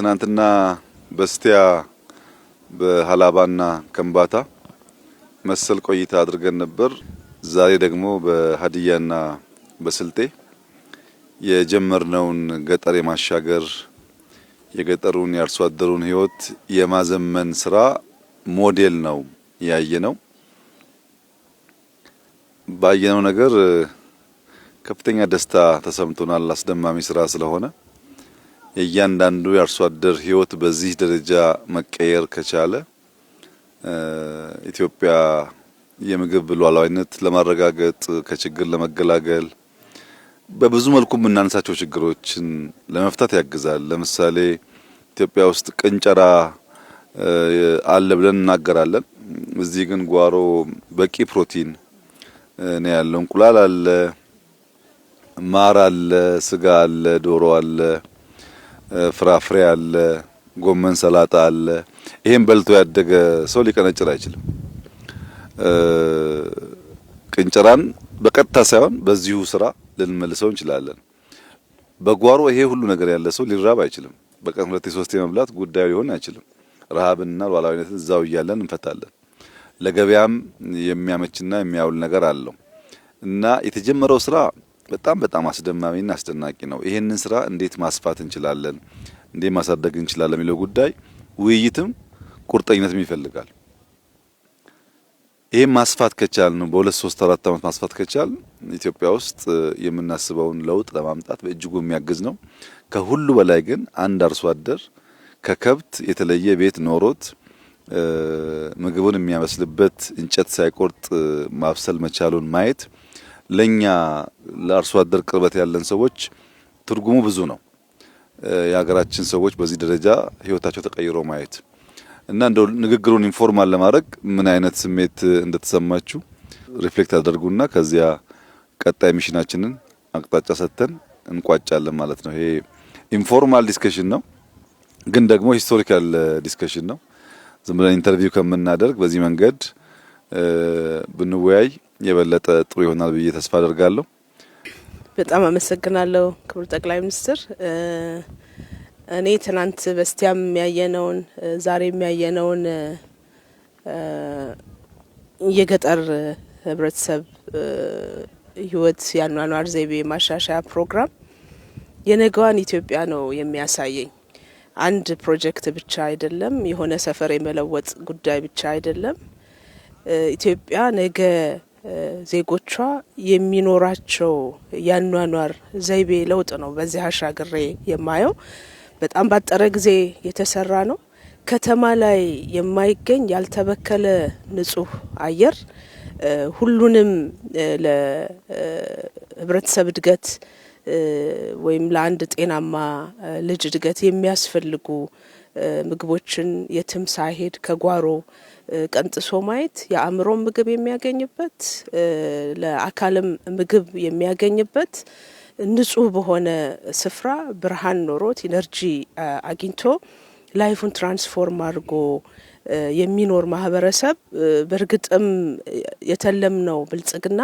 ከትናንትና በስቲያ በሃላባና ከምባታ መሰል ቆይታ አድርገን ነበር። ዛሬ ደግሞ በሀዲያና በስልጤ የጀመርነውን ገጠር የማሻገር የገጠሩን የአርሶ አደሩን ህይወት የማዘመን ስራ ሞዴል ነው ያየነው። ባየነው ነገር ከፍተኛ ደስታ ተሰምቶናል። አስደማሚ ስራ ስለሆነ የእያንዳንዱ የአርሶ አደር ህይወት በዚህ ደረጃ መቀየር ከቻለ ኢትዮጵያ የምግብ ሉዓላዊነት ለማረጋገጥ ከችግር ለመገላገል በብዙ መልኩ የምናነሳቸው ችግሮችን ለመፍታት ያግዛል። ለምሳሌ ኢትዮጵያ ውስጥ ቅንጨራ አለ ብለን እናገራለን። እዚህ ግን ጓሮ በቂ ፕሮቲን ነው ያለው። እንቁላል አለ፣ ማር አለ፣ ስጋ አለ፣ ዶሮ አለ፣ ፍራፍሬ አለ፣ ጎመን ሰላጣ አለ። ይሄን በልቶ ያደገ ሰው ሊቀነጭር አይችልም። ቅንጨራን በቀጥታ ሳይሆን በዚሁ ስራ ልንመልሰው እንችላለን። በጓሮ ይሄ ሁሉ ነገር ያለ ሰው ሊራብ አይችልም። በቀን 2-3 መብላት ጉዳዩ ሊሆን አይችልም። ረሃብና ሉዓላዊነትን እዛው እያለን እንፈታለን። ለገበያም የሚያመችና የሚያውል ነገር አለው እና የተጀመረው ስራ በጣም አስደማሚና አስደናቂ ነው። ይሄንን ስራ እንዴት ማስፋት እንችላለን፣ እንዴት ማሳደግ እንችላለን የሚለው ጉዳይ ውይይትም ቁርጠኝነትም ይፈልጋል። ይሄን ማስፋት ከቻልን በ2-3-4 አመት ማስፋት ከቻልን ኢትዮጵያ ውስጥ የምናስበውን ለውጥ ለማምጣት በእጅጉ የሚያግዝ ነው። ከሁሉ በላይ ግን አንድ አርሶ አደር ከከብት የተለየ ቤት ኖሮት ምግቡን የሚያመስልበት እንጨት ሳይቆርጥ ማብሰል መቻሉን ማየት ለኛ ለአርሶ አደር ቅርበት ያለን ሰዎች ትርጉሙ ብዙ ነው። የሀገራችን ሰዎች በዚህ ደረጃ ህይወታቸው ተቀይሮ ማየት እና እንደው ንግግሩን ኢንፎርማል ለማድረግ ምን አይነት ስሜት እንደተሰማችሁ ሪፍሌክት አድርጉና ከዚያ ቀጣይ ሚሽናችንን አቅጣጫ ሰጥተን እንቋጫለን ማለት ነው። ይሄ ኢንፎርማል ዲስከሽን ነው፣ ግን ደግሞ ሂስቶሪካል ዲስከሽን ነው። ዝም ብለን ኢንተርቪው ከምናደርግ በዚህ መንገድ ብንወያይ የበለጠ ጥሩ ይሆናል ብዬ ተስፋ አደርጋለሁ። በጣም አመሰግናለሁ ክቡር ጠቅላይ ሚኒስትር። እኔ ትናንት በስቲያም ያየነውን ዛሬ የሚያየነውን የገጠር ህብረተሰብ ህይወት ያኗኗር ዘይቤ ማሻሻያ ፕሮግራም የነገዋን ኢትዮጵያ ነው የሚያሳየኝ። አንድ ፕሮጀክት ብቻ አይደለም፣ የሆነ ሰፈር የመለወጥ ጉዳይ ብቻ አይደለም። ኢትዮጵያ ነገ ዜጎቿ የሚኖራቸው ያኗኗር ዘይቤ ለውጥ ነው በዚህ አሻግሬ የማየው። በጣም ባጠረ ጊዜ የተሰራ ነው። ከተማ ላይ የማይገኝ ያልተበከለ ንጹህ አየር ሁሉንም ለህብረተሰብ እድገት ወይም ለአንድ ጤናማ ልጅ እድገት የሚያስፈልጉ ምግቦችን የትም ሳይሄድ ከጓሮ ቀንጥሶ ማየት የአእምሮ ምግብ የሚያገኝበት ለአካልም ምግብ የሚያገኝበት ንጹህ በሆነ ስፍራ ብርሃን ኖሮት ኢነርጂ አግኝቶ ላይፉን ትራንስፎርም አድርጎ የሚኖር ማህበረሰብ በእርግጥም የተለምነው ብልጽግና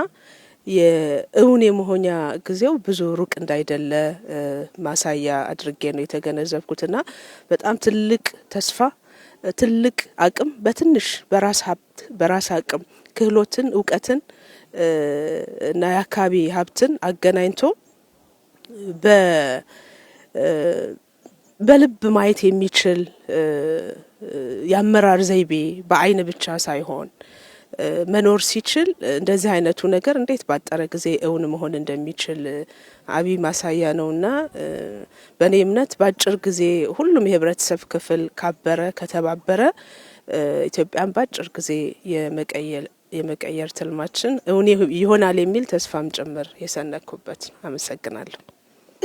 የእውን የመሆኛ ጊዜው ብዙ ሩቅ እንዳይደለ ማሳያ አድርጌ ነው የተገነዘብኩትና በጣም ትልቅ ተስፋ፣ ትልቅ አቅም በትንሽ በራስ ሀብት በራስ አቅም ክህሎትን፣ እውቀትን እና የአካባቢ ሀብትን አገናኝቶ በልብ ማየት የሚችል የአመራር ዘይቤ በአይን ብቻ ሳይሆን መኖር ሲችል እንደዚህ አይነቱ ነገር እንዴት ባጠረ ጊዜ እውን መሆን እንደሚችል አብይ ማሳያ ነውና በእኔ እምነት ባጭር ጊዜ ሁሉም የህብረተሰብ ክፍል ካበረ ከተባበረ ኢትዮጵያን ባጭር ጊዜ የመቀየር ትልማችን እውን ይሆናል የሚል ተስፋም ጭምር የሰነኩበት።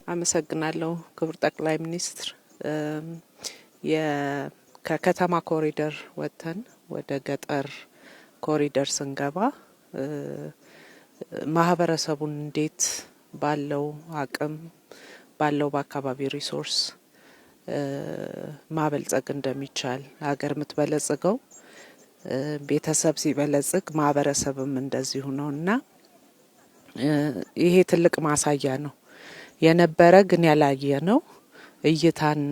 አመሰግናለሁ ክቡር ጠቅላይ ሚኒስትር። ከከተማ ኮሪደር ወጥተን ወደ ገጠር ኮሪደር ስንገባ ማህበረሰቡን እንዴት ባለው አቅም ባለው በአካባቢ ሪሶርስ ማበልጸግ እንደሚቻል ሀገር የምትበለጽገው ቤተሰብ ሲበለጽግ ማህበረሰብም እንደዚሁ ነውና ይሄ ትልቅ ማሳያ ነው። የነበረ ግን ያላየ ነው። እይታን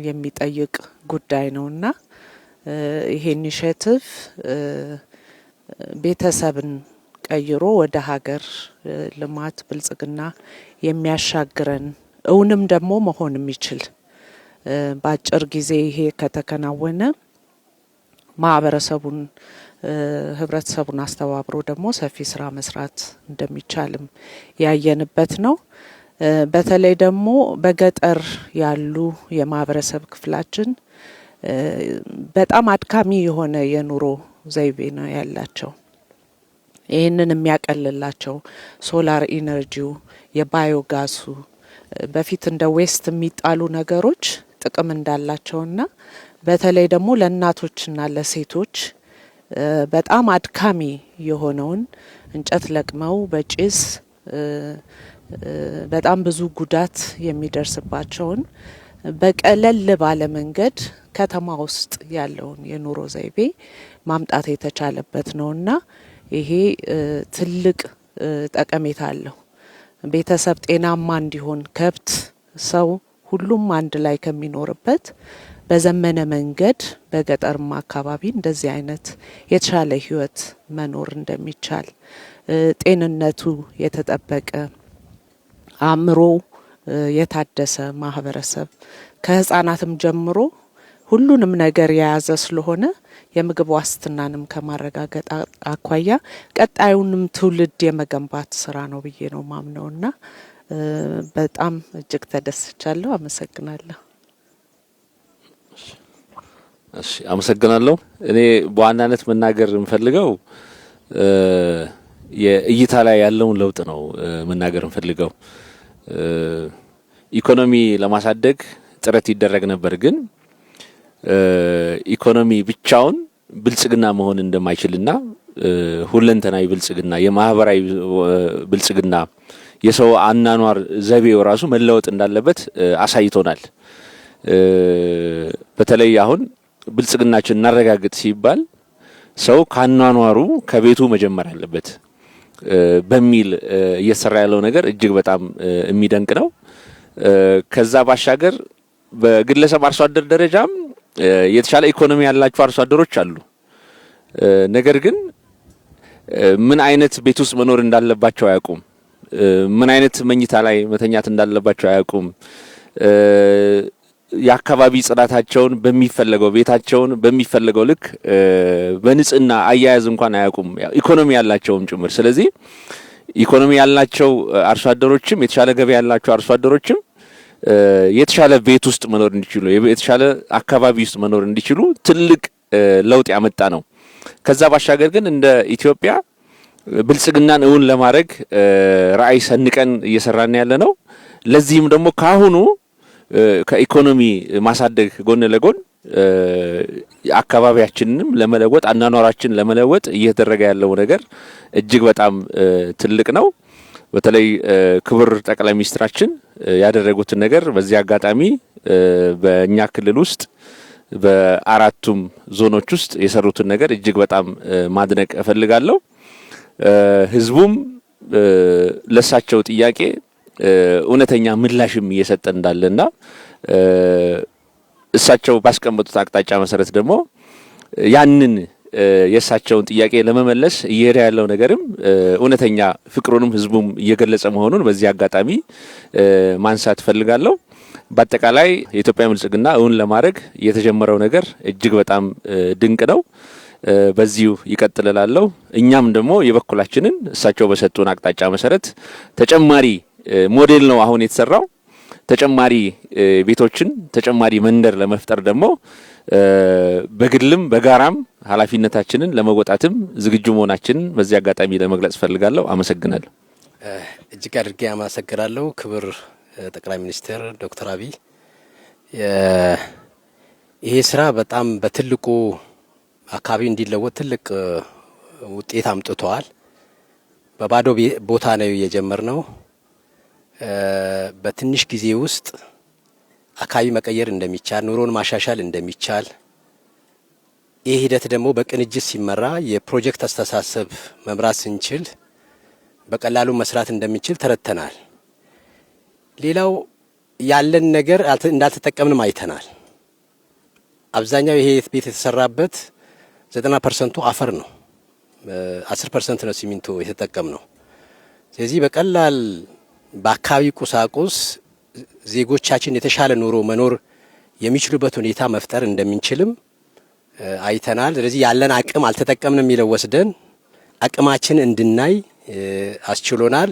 የሚጠይቅ ጉዳይ ነውና ይሄ ኢኒሼቲቭ ቤተሰብን ቀይሮ ወደ ሀገር ልማት ብልጽግና የሚያሻግረን እውንም ደግሞ መሆን የሚችል በአጭር ጊዜ ይሄ ከተከናወነ ማህበረሰቡን ህብረተሰቡን አስተባብሮ ደግሞ ሰፊ ስራ መስራት እንደሚቻልም ያየንበት ነው። በተለይ ደግሞ በገጠር ያሉ የማህበረሰብ ክፍላችን በጣም አድካሚ የሆነ የኑሮ ዘይቤ ነው ያላቸው። ይህንን የሚያቀልላቸው ሶላር ኢነርጂው፣ የባዮጋሱ በፊት እንደ ዌስት የሚጣሉ ነገሮች ጥቅም እንዳላቸውና በተለይ ደግሞ ለእናቶችና ለሴቶች በጣም አድካሚ የሆነውን እንጨት ለቅመው በጭስ በጣም ብዙ ጉዳት የሚደርስባቸውን በቀለል ባለ መንገድ ከተማ ውስጥ ያለውን የኑሮ ዘይቤ ማምጣት የተቻለበት ነውና ይሄ ትልቅ ጠቀሜታ አለው። ቤተሰብ ጤናማ እንዲሆን ከብት፣ ሰው ሁሉም አንድ ላይ ከሚኖርበት በዘመነ መንገድ በገጠርማ አካባቢ እንደዚህ አይነት የተሻለ ህይወት መኖር እንደሚቻል ጤንነቱ የተጠበቀ አእምሮ የታደሰ ማህበረሰብ ከህፃናትም ጀምሮ ሁሉንም ነገር የያዘ ስለሆነ የምግብ ዋስትናንም ከማረጋገጥ አኳያ ቀጣዩንም ትውልድ የመገንባት ስራ ነው ብዬ ነው ማምነውና በጣም እጅግ ተደስቻለሁ። አመሰግናለሁ። እሺ አመሰግናለሁ። እኔ በዋናነት መናገር እንፈልገው የእይታ ላይ ያለውን ለውጥ ነው መናገር እንፈልገው። ኢኮኖሚ ለማሳደግ ጥረት ይደረግ ነበር፣ ግን ኢኮኖሚ ብቻውን ብልጽግና መሆን እንደማይችልና ሁለንተናዊ ብልጽግና፣ የማህበራዊ ብልጽግና፣ የሰው አናኗር ዘይቤው ራሱ መለወጥ እንዳለበት አሳይቶናል። በተለይ አሁን ብልጽግናችን እናረጋግጥ ሲባል ሰው ካናኗሩ ከቤቱ መጀመር አለበት በሚል እየሰራ ያለው ነገር እጅግ በጣም የሚደንቅ ነው። ከዛ ባሻገር በግለሰብ አርሶ አደር ደረጃም የተሻለ ኢኮኖሚ ያላቸው አርሶ አደሮች አሉ። ነገር ግን ምን አይነት ቤት ውስጥ መኖር እንዳለባቸው አያውቁም። ምን አይነት መኝታ ላይ መተኛት እንዳለባቸው አያውቁም። የአካባቢ ጽዳታቸውን በሚፈለገው ቤታቸውን በሚፈለገው ልክ በንጽህና አያያዝ እንኳን አያውቁም፣ ኢኮኖሚ ያላቸውም ጭምር። ስለዚህ ኢኮኖሚ ያላቸው አርሶ አደሮችም የተሻለ ገበያ ያላቸው አርሶ አደሮችም የተሻለ ቤት ውስጥ መኖር እንዲችሉ፣ የተሻለ አካባቢ ውስጥ መኖር እንዲችሉ ትልቅ ለውጥ ያመጣ ነው። ከዛ ባሻገር ግን እንደ ኢትዮጵያ ብልጽግናን እውን ለማድረግ ራዕይ ሰንቀን እየሰራን ያለ ነው። ለዚህም ደግሞ ካሁኑ ከኢኮኖሚ ማሳደግ ጎን ለጎን አካባቢያችንንም ለመለወጥ አናኗራችን ለመለወጥ እየተደረገ ያለው ነገር እጅግ በጣም ትልቅ ነው። በተለይ ክቡር ጠቅላይ ሚኒስትራችን ያደረጉትን ነገር በዚህ አጋጣሚ በእኛ ክልል ውስጥ በአራቱም ዞኖች ውስጥ የሰሩትን ነገር እጅግ በጣም ማድነቅ እፈልጋለሁ። ህዝቡም ለሳቸው ጥያቄ እውነተኛ ምላሽም እየሰጠ እንዳለና እሳቸው ባስቀመጡት አቅጣጫ መሰረት ደግሞ ያንን የእሳቸውን ጥያቄ ለመመለስ እየሄደ ያለው ነገርም እውነተኛ ፍቅሩንም ህዝቡም እየገለጸ መሆኑን በዚህ አጋጣሚ ማንሳት ፈልጋለሁ። በአጠቃላይ የኢትዮጵያ ብልጽግና እውን ለማድረግ የተጀመረው ነገር እጅግ በጣም ድንቅ ነው። በዚሁ ይቀጥላል። እኛም ደግሞ የበኩላችንን እሳቸው በሰጡን አቅጣጫ መሰረት ተጨማሪ ሞዴል ነው አሁን የተሰራው፣ ተጨማሪ ቤቶችን ተጨማሪ መንደር ለመፍጠር ደግሞ በግልም በጋራም ኃላፊነታችንን ለመወጣትም ዝግጁ መሆናችንን በዚህ አጋጣሚ ለመግለጽ ፈልጋለሁ። አመሰግናለሁ። እጅግ አድርጌ አመሰግናለሁ። ክቡር ጠቅላይ ሚኒስትር ዶክተር አብይ ይሄ ስራ በጣም በትልቁ አካባቢ እንዲለወጥ ትልቅ ውጤት አምጥቷል። በባዶ ቦታ ነው የጀመርነው። በትንሽ ጊዜ ውስጥ አካባቢ መቀየር እንደሚቻል፣ ኑሮን ማሻሻል እንደሚቻል፣ ይህ ሂደት ደግሞ በቅንጅት ሲመራ የፕሮጀክት አስተሳሰብ መምራት ስንችል በቀላሉ መስራት እንደሚችል ተረድተናል። ሌላው ያለን ነገር እንዳልተጠቀምንም አይተናል። አብዛኛው ይሄ ቤት የተሰራበት 90% አፈር ነው፣ 10% ነው ሲሚንቶ የተጠቀም ነው። ስለዚህ በቀላል በአካባቢ ቁሳቁስ ዜጎቻችን የተሻለ ኑሮ መኖር የሚችሉበት ሁኔታ መፍጠር እንደምንችልም አይተናል። ስለዚህ ያለን አቅም አልተጠቀምንም የሚለው ወስደን አቅማችን እንድናይ አስችሎናል።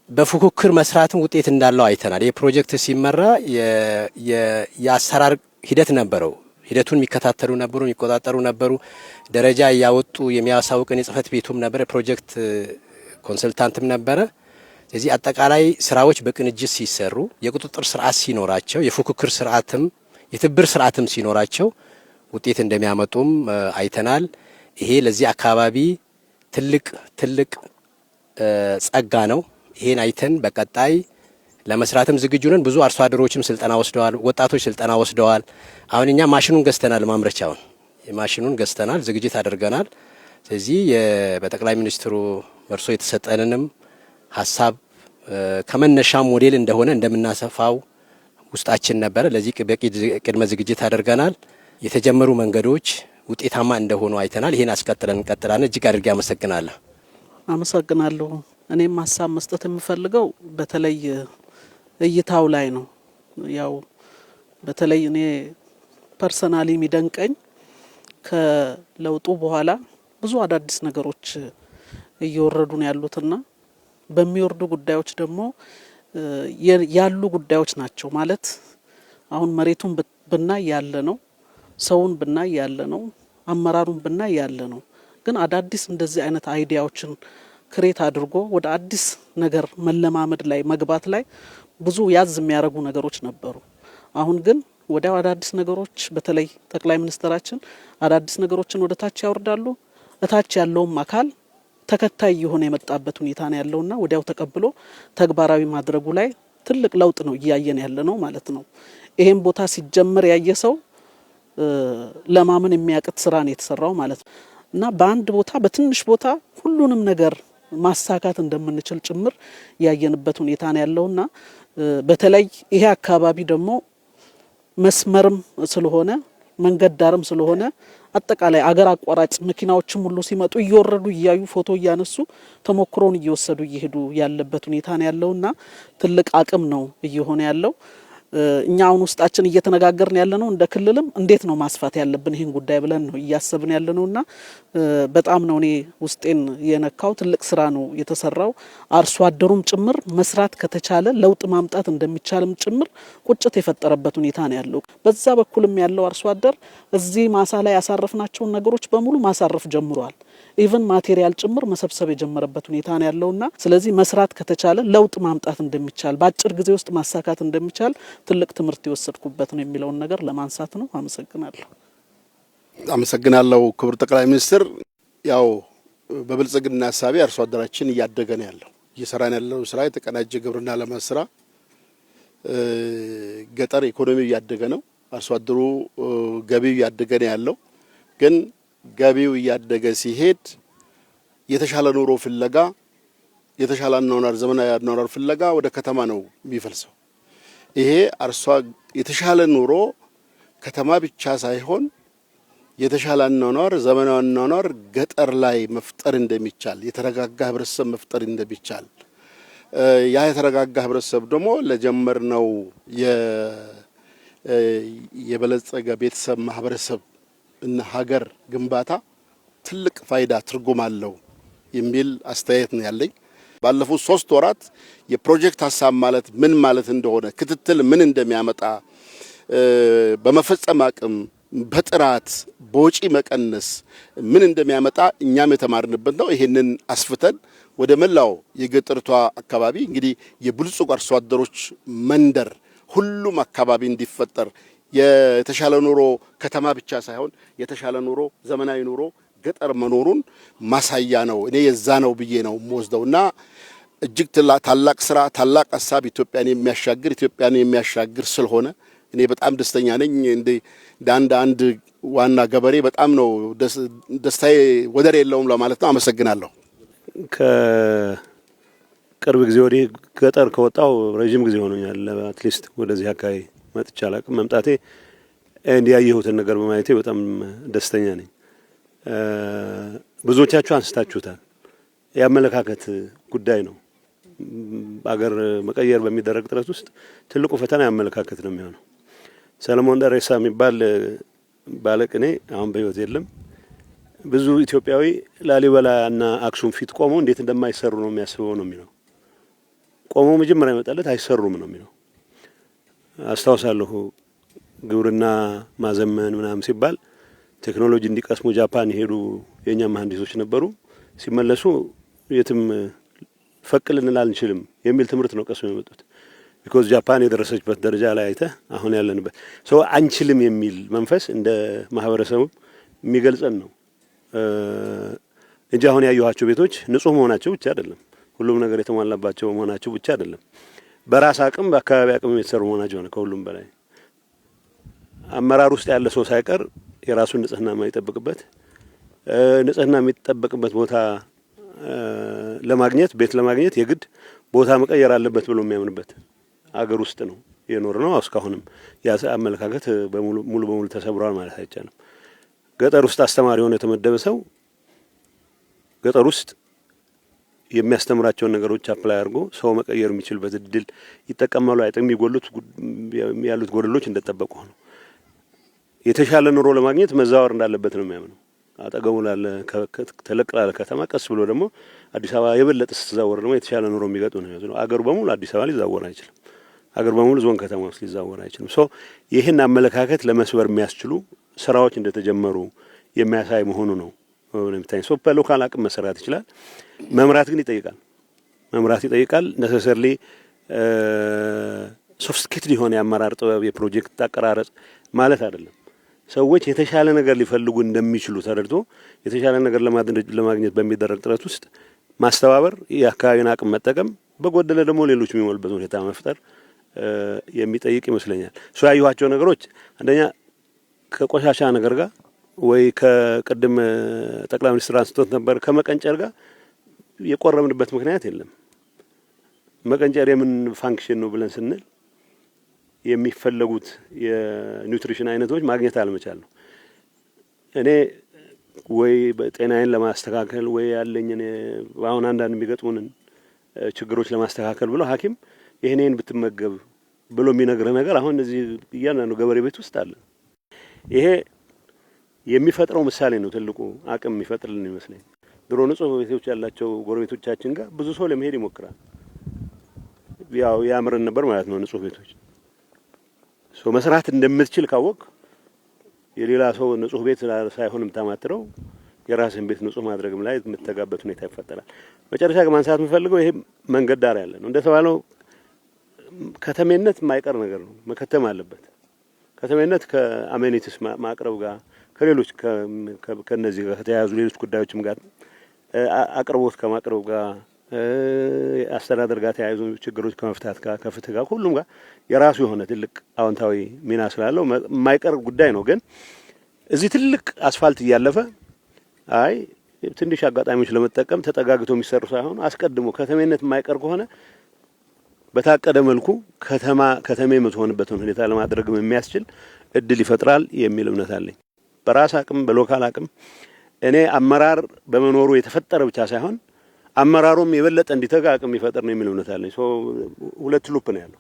በፉክክር መስራትም ውጤት እንዳለው አይተናል። ይህ ፕሮጀክት ሲመራ የአሰራር ሂደት ነበረው። ሂደቱን የሚከታተሉ ነበሩ፣ የሚቆጣጠሩ ነበሩ። ደረጃ እያወጡ የሚያሳውቅን የጽህፈት ቤቱም ነበረ፣ ፕሮጀክት ኮንሰልታንትም ነበረ። ስለዚህ አጠቃላይ ስራዎች በቅንጅት ሲሰሩ የቁጥጥር ስርዓት ሲኖራቸው የፉክክር ስርዓትም የትብብር ስርዓትም ሲኖራቸው ውጤት እንደሚያመጡም አይተናል። ይሄ ለዚህ አካባቢ ትልቅ ጸጋ ነው። ይሄን አይተን በቀጣይ ለመስራትም ዝግጁ ነን። ብዙ አርሶ አደሮችም ስልጠና ወስደዋል፣ ወጣቶች ስልጠና ወስደዋል። አሁን እኛ ማሽኑን ገዝተናል፣ ማምረቻውን የማሽኑን ገዝተናል፣ ዝግጅት አድርገናል። ስለዚህ በጠቅላይ ሚኒስትሩ እርሶ የተሰጠንንም ሀሳብ ከመነሻ ሞዴል እንደሆነ እንደምናሰፋው ውስጣችን ነበረ። ለዚህ በቂ ቅድመ ዝግጅት አድርገናል። የተጀመሩ መንገዶች ውጤታማ እንደሆኑ አይተናል። ይሄን አስቀጥለን እንቀጥላለን። እጅግ አድርጌ አመሰግናለሁ። አመሰግናለሁ። እኔም ሀሳብ መስጠት የምፈልገው በተለይ እይታው ላይ ነው። ያው በተለይ እኔ ፐርሰናሊ የሚደንቀኝ ከለውጡ በኋላ ብዙ አዳዲስ ነገሮች እየወረዱ ነው ያሉትና በሚወርዱ ጉዳዮች ደግሞ ያሉ ጉዳዮች ናቸው ማለት አሁን መሬቱን ብናይ ያለ ነው፣ ሰውን ብናይ ያለ ነው፣ አመራሩን ብናይ ያለ ነው። ግን አዳዲስ እንደዚህ አይነት አይዲያዎችን ክሬት አድርጎ ወደ አዲስ ነገር መለማመድ ላይ መግባት ላይ ብዙ ያዝ የሚያደርጉ ነገሮች ነበሩ። አሁን ግን ወዲያው አዳዲስ ነገሮች በተለይ ጠቅላይ ሚኒስትራችን አዳዲስ ነገሮችን ወደ ታች ያወርዳሉ። እታች ያለውም አካል ተከታይ የሆነ የመጣበት ሁኔታ ነው ያለውና ወዲያው ተቀብሎ ተግባራዊ ማድረጉ ላይ ትልቅ ለውጥ ነው እያየን ያለ ነው ማለት ነው። ይሄን ቦታ ሲጀመር ያየ ሰው ለማመን የሚያቅት ስራ ነው የተሰራው ማለት ነው እና በአንድ ቦታ በትንሽ ቦታ ሁሉንም ነገር ማሳካት እንደምንችል ጭምር ያየንበት ሁኔታ ነው ያለውና በተለይ ይሄ አካባቢ ደግሞ መስመርም ስለሆነ መንገድ ዳርም ስለሆነ አጠቃላይ አገር አቋራጭ መኪናዎችም ሁሉ ሲመጡ እየወረዱ እያዩ ፎቶ እያነሱ ተሞክሮን እየወሰዱ እየሄዱ ያለበት ሁኔታ ነው ያለውና ትልቅ አቅም ነው እየሆነ ያለው። እኛ አሁን ውስጣችን እየተነጋገርን ያለነው እንደ ክልልም እንዴት ነው ማስፋት ያለብን ይሄን ጉዳይ ብለን ነው እያሰብን ያለነውና በጣም ነው እኔ ውስጤን የነካው። ትልቅ ስራ ነው የተሰራው። አርሶ አደሩም ጭምር መስራት ከተቻለ ለውጥ ማምጣት እንደሚቻልም ጭምር ቁጭት የፈጠረበት ሁኔታ ነው ያለው። በዛ በኩልም ያለው አርሶ አደር እዚህ ማሳ ላይ ያሳረፍናቸውን ነገሮች በሙሉ ማሳረፍ ጀምሯል። ኢቭን ማቴሪያል ጭምር መሰብሰብ የጀመረበት ሁኔታ ነው ያለውና ስለዚህ መስራት ከተቻለ ለውጥ ማምጣት እንደሚቻል በአጭር ጊዜ ውስጥ ማሳካት እንደሚቻል ትልቅ ትምህርት የወሰድኩበት ነው የሚለውን ነገር ለማንሳት ነው። አመሰግናለሁ ክቡር ጠቅላይ ሚኒስትር። ያው በብልጽግና ሀሳቤ አርሶ አደራችን እያደገ ነው ያለው። እየሰራን ያለው ስራ የተቀናጀ ግብርና ለመስራ ገጠር ኢኮኖሚ እያደገ ነው። አርሶ አደሩ ገቢው እያደገ ነው ያለው። ግን ገቢው እያደገ ሲሄድ የተሻለ ኑሮ ፍለጋ የተሻለ አኗኗር ዘመናዊ አኗኗር ፍለጋ ወደ ከተማ ነው የሚፈልሰው። ይሄ የተሻለ ኑሮ ከተማ ብቻ ሳይሆን የተሻለ አኗኗር ዘመናዊ አኗኗር ገጠር ላይ መፍጠር እንደሚቻል የተረጋጋ ህብረተሰብ መፍጠር እንደሚቻል ያ የተረጋጋ ህብረተሰብ ደግሞ ለጀመርነው የበለጸገ ቤተሰብ ማህበረሰብ እና ሀገር ግንባታ ትልቅ ፋይዳ ትርጉም አለው የሚል አስተያየት ነው ያለኝ። ባለፉት 3 ወራት የፕሮጀክት ሀሳብ ማለት ምን ማለት እንደሆነ ክትትል ምን እንደሚያመጣ በመፈጸም አቅም በጥራት በወጪ መቀነስ ምን እንደሚያመጣ እኛም የተማርንበት ነው። ይሄንን አስፍተን ወደ መላው የገጠርቷ አካባቢ እንግዲህ የብልጽግ አርሶ አደሮች መንደር ሁሉም አካባቢ እንዲፈጠር የተሻለ ኑሮ ከተማ ብቻ ሳይሆን የተሻለ ኑሮ ዘመናዊ ኑሮ ገጠር መኖሩን ማሳያ ነው። እኔ የዛ ነው ብዬ ነው የምወስደውና እጅግ ታላቅ ስራ ታላቅ ሀሳብ ኢትዮጵያን የሚያሻግር ስለሆነ እኔ በጣም ደስተኛ ነኝ። እንደ አንድ ዋና ገበሬ በጣም ነው ደስታዬ ወደር የለውም ለማለት ነው። አመሰግናለሁ። ከቅርብ ጊዜ ወዲህ ገጠር ከወጣው ረጅም ጊዜ ሆኖኛል። አትሊስት ወደዚህ አካባቢ መጥቼ አላቅም። መምጣቴ እንዲያየሁትን ነገር በማየቴ በጣም ደስተኛ ነኝ። ብዙዎቻችሁ አንስታችሁታል። የአመለካከት ጉዳይ ነው። አገር መቀየር በሚደረግ ጥረት ውስጥ ትልቁ ፈተና የአመለካከት ነው የሚሆነው። ሰለሞን ደሬሳ የሚባል ባለቅኔ አሁን በህይወት የለም። ብዙ ኢትዮጵያዊ ላሊበላ እና አክሱም ፊት ቆሞ እንዴት እንደማይሰሩ ነው የሚያስበው ነው የሚለው። ቆሞ መጀመሪያ ይመጣለት አይሰሩም ነው የሚለው። አስታውሳለሁ ግብርና ማዘመን ምናምን ሲባል ቴክኖሎጂ እንዲቀስሙ ጃፓን የሄዱ የኛ መሐንዲሶች ነበሩ። ሲመለሱ የትም ፈቅል ልንል አንችልም የሚል ትምህርት ነው ቀስሞ የመጡት። ቢኮዝ ጃፓን የደረሰችበት ደረጃ ላይ አይተህ አሁን ያለንበት ሰው አንችልም የሚል መንፈስ እንደ ማህበረሰቡ የሚገልጸን ነው እንጂ አሁን ያዩዋቸው ቤቶች ንጹህ መሆናቸው ብቻ አይደለም፣ ሁሉም ነገር የተሟላባቸው መሆናቸው ብቻ አይደለም፣ በራስ አቅም በአካባቢ አቅም የተሰሩ መሆናቸው ነው። ከሁሉም በላይ አመራር ውስጥ ያለ ሰው ሳይቀር የራሱን ንጽህና የማይጠብቅበት ንጽህና የሚጠበቅበት ቦታ ለማግኘት ቤት ለማግኘት የግድ ቦታ መቀየር አለበት ብሎ የሚያምንበት አገር ውስጥ ነው የኖር ነው። እስካሁንም ያ አመለካከት ሙሉ በሙሉ ተሰብሯል ማለት አይቻልም። ገጠር ውስጥ አስተማሪ ሆኖ የተመደበ ሰው ገጠር ውስጥ የሚያስተምራቸውን ነገሮች አፕላይ አድርጎ ሰው መቀየር የሚችልበት እድል ይጠቀማሉ። አይጠም ያሉት ጎደሎች እንደተጠበቁ ነው። የተሻለ ኑሮ ለማግኘት መዛወር እንዳለበት ነው የሚያምነው። አጠገቡ ላለ ተለቅ ላለ ከተማ ቀስ ብሎ ደግሞ አዲስ አበባ የበለጠ ስትዛወር ደግሞ የተሻለ ኑሮ የሚገጡ ነው። አገሩ በሙሉ አዲስ አበባ ሊዛወር አይችልም። አገር በሙሉ ዞን ከተማ ውስጥ ሊዛወር አይችልም። ሶ ይህን አመለካከት ለመስበር የሚያስችሉ ስራዎች እንደተጀመሩ የሚያሳይ መሆኑ ነው የሚታይ። ሶ በሎካል አቅም መሰራት ይችላል። መምራት ግን ይጠይቃል። መምራት ይጠይቃል። ነሰሰርሊ ሶፍስቲኬትድ የሆነ የአመራር ጥበብ የፕሮጀክት አቀራረጽ ማለት አይደለም። ሰዎች የተሻለ ነገር ሊፈልጉ እንደሚችሉ ተረድቶ የተሻለ ነገር ለማግኘት በሚደረግ ጥረት ውስጥ ማስተባበር፣ የአካባቢን አቅም መጠቀም፣ በጎደለ ደግሞ ሌሎች የሚሞሉበት ሁኔታ መፍጠር የሚጠይቅ ይመስለኛል። ሶ ያዩዋቸው ነገሮች አንደኛ ከቆሻሻ ነገር ጋር ወይ ከቅድም ጠቅላይ ሚኒስትር አንስቶት ነበር ከመቀንጨር ጋር የቆረብንበት ምክንያት የለም። መቀንጨር የምን ፋንክሽን ነው ብለን ስንል የሚፈለጉት የኒውትሪሽን አይነቶች ማግኘት አለመቻል ነው። እኔ ወይ በጤናዬን ለማስተካከል ወይ ያለኝን አሁን አንዳንድ የሚገጥሙንን ችግሮች ለማስተካከል ብሎ ሐኪም ይሄንን ብትመገብ ብሎ የሚነግርህ ነገር አሁን እዚህ እያንዳንዱ ገበሬ ቤት ውስጥ አለ። ይሄ የሚፈጥረው ምሳሌ ነው። ትልቁ አቅም የሚፈጥርልን ይመስለኝ። ድሮ ንጹህ ቤቶች ያላቸው ጎረቤቶቻችን ጋር ብዙ ሰው ለመሄድ ይሞክራል። ያው ያምረን ነበር ማለት ነው ንጹህ ቤቶች። ሶ መስራት እንደምትችል ካወቅ የሌላ ሰው ንጹህ ቤት ሳይሆን የምታማትረው የራስን ቤት ንጹህ ማድረግም ላይ የምትተጋበት ሁኔታ ይፈጠራል። መጨረሻ ማንሳት የምፈልገው ይሄ መንገድ ዳር ያለ ነው። እንደተባለው ከተሜነት የማይቀር ነገር ነው፣ መከተም አለበት። ከተሜነት ከአሜኒቲስ ማቅረብ ጋር ከሌሎች ከነዚህ ጋር ከተያያዙ ሌሎች ጉዳዮችም ጋር አቅርቦት ከማቅረብ ጋር አስተዳደር ጋር ተያይዞ ችግሮች ከመፍታት ጋር ከፍትህ ጋር ሁሉም ጋር የራሱ የሆነ ትልቅ አዎንታዊ ሚና ስላለው የማይቀር ጉዳይ ነው። ግን እዚህ ትልቅ አስፋልት እያለፈ አይ ትንሽ አጋጣሚዎች ለመጠቀም ተጠጋግቶ የሚሰሩ ሳይሆን አስቀድሞ ከተሜነት የማይቀር ከሆነ በታቀደ መልኩ ከተሜ የምትሆንበትን ሁኔታ ለማድረግ የሚያስችል እድል ይፈጥራል የሚል እምነት አለኝ። በራስ አቅም በሎካል አቅም እኔ አመራር በመኖሩ የተፈጠረ ብቻ ሳይሆን አመራሩም የበለጠ እንዲተጋ አቅም ይፈጥር ነው የሚል እምነት አለኝ። ሶ ሁለት ሉፕ ነው ያለው።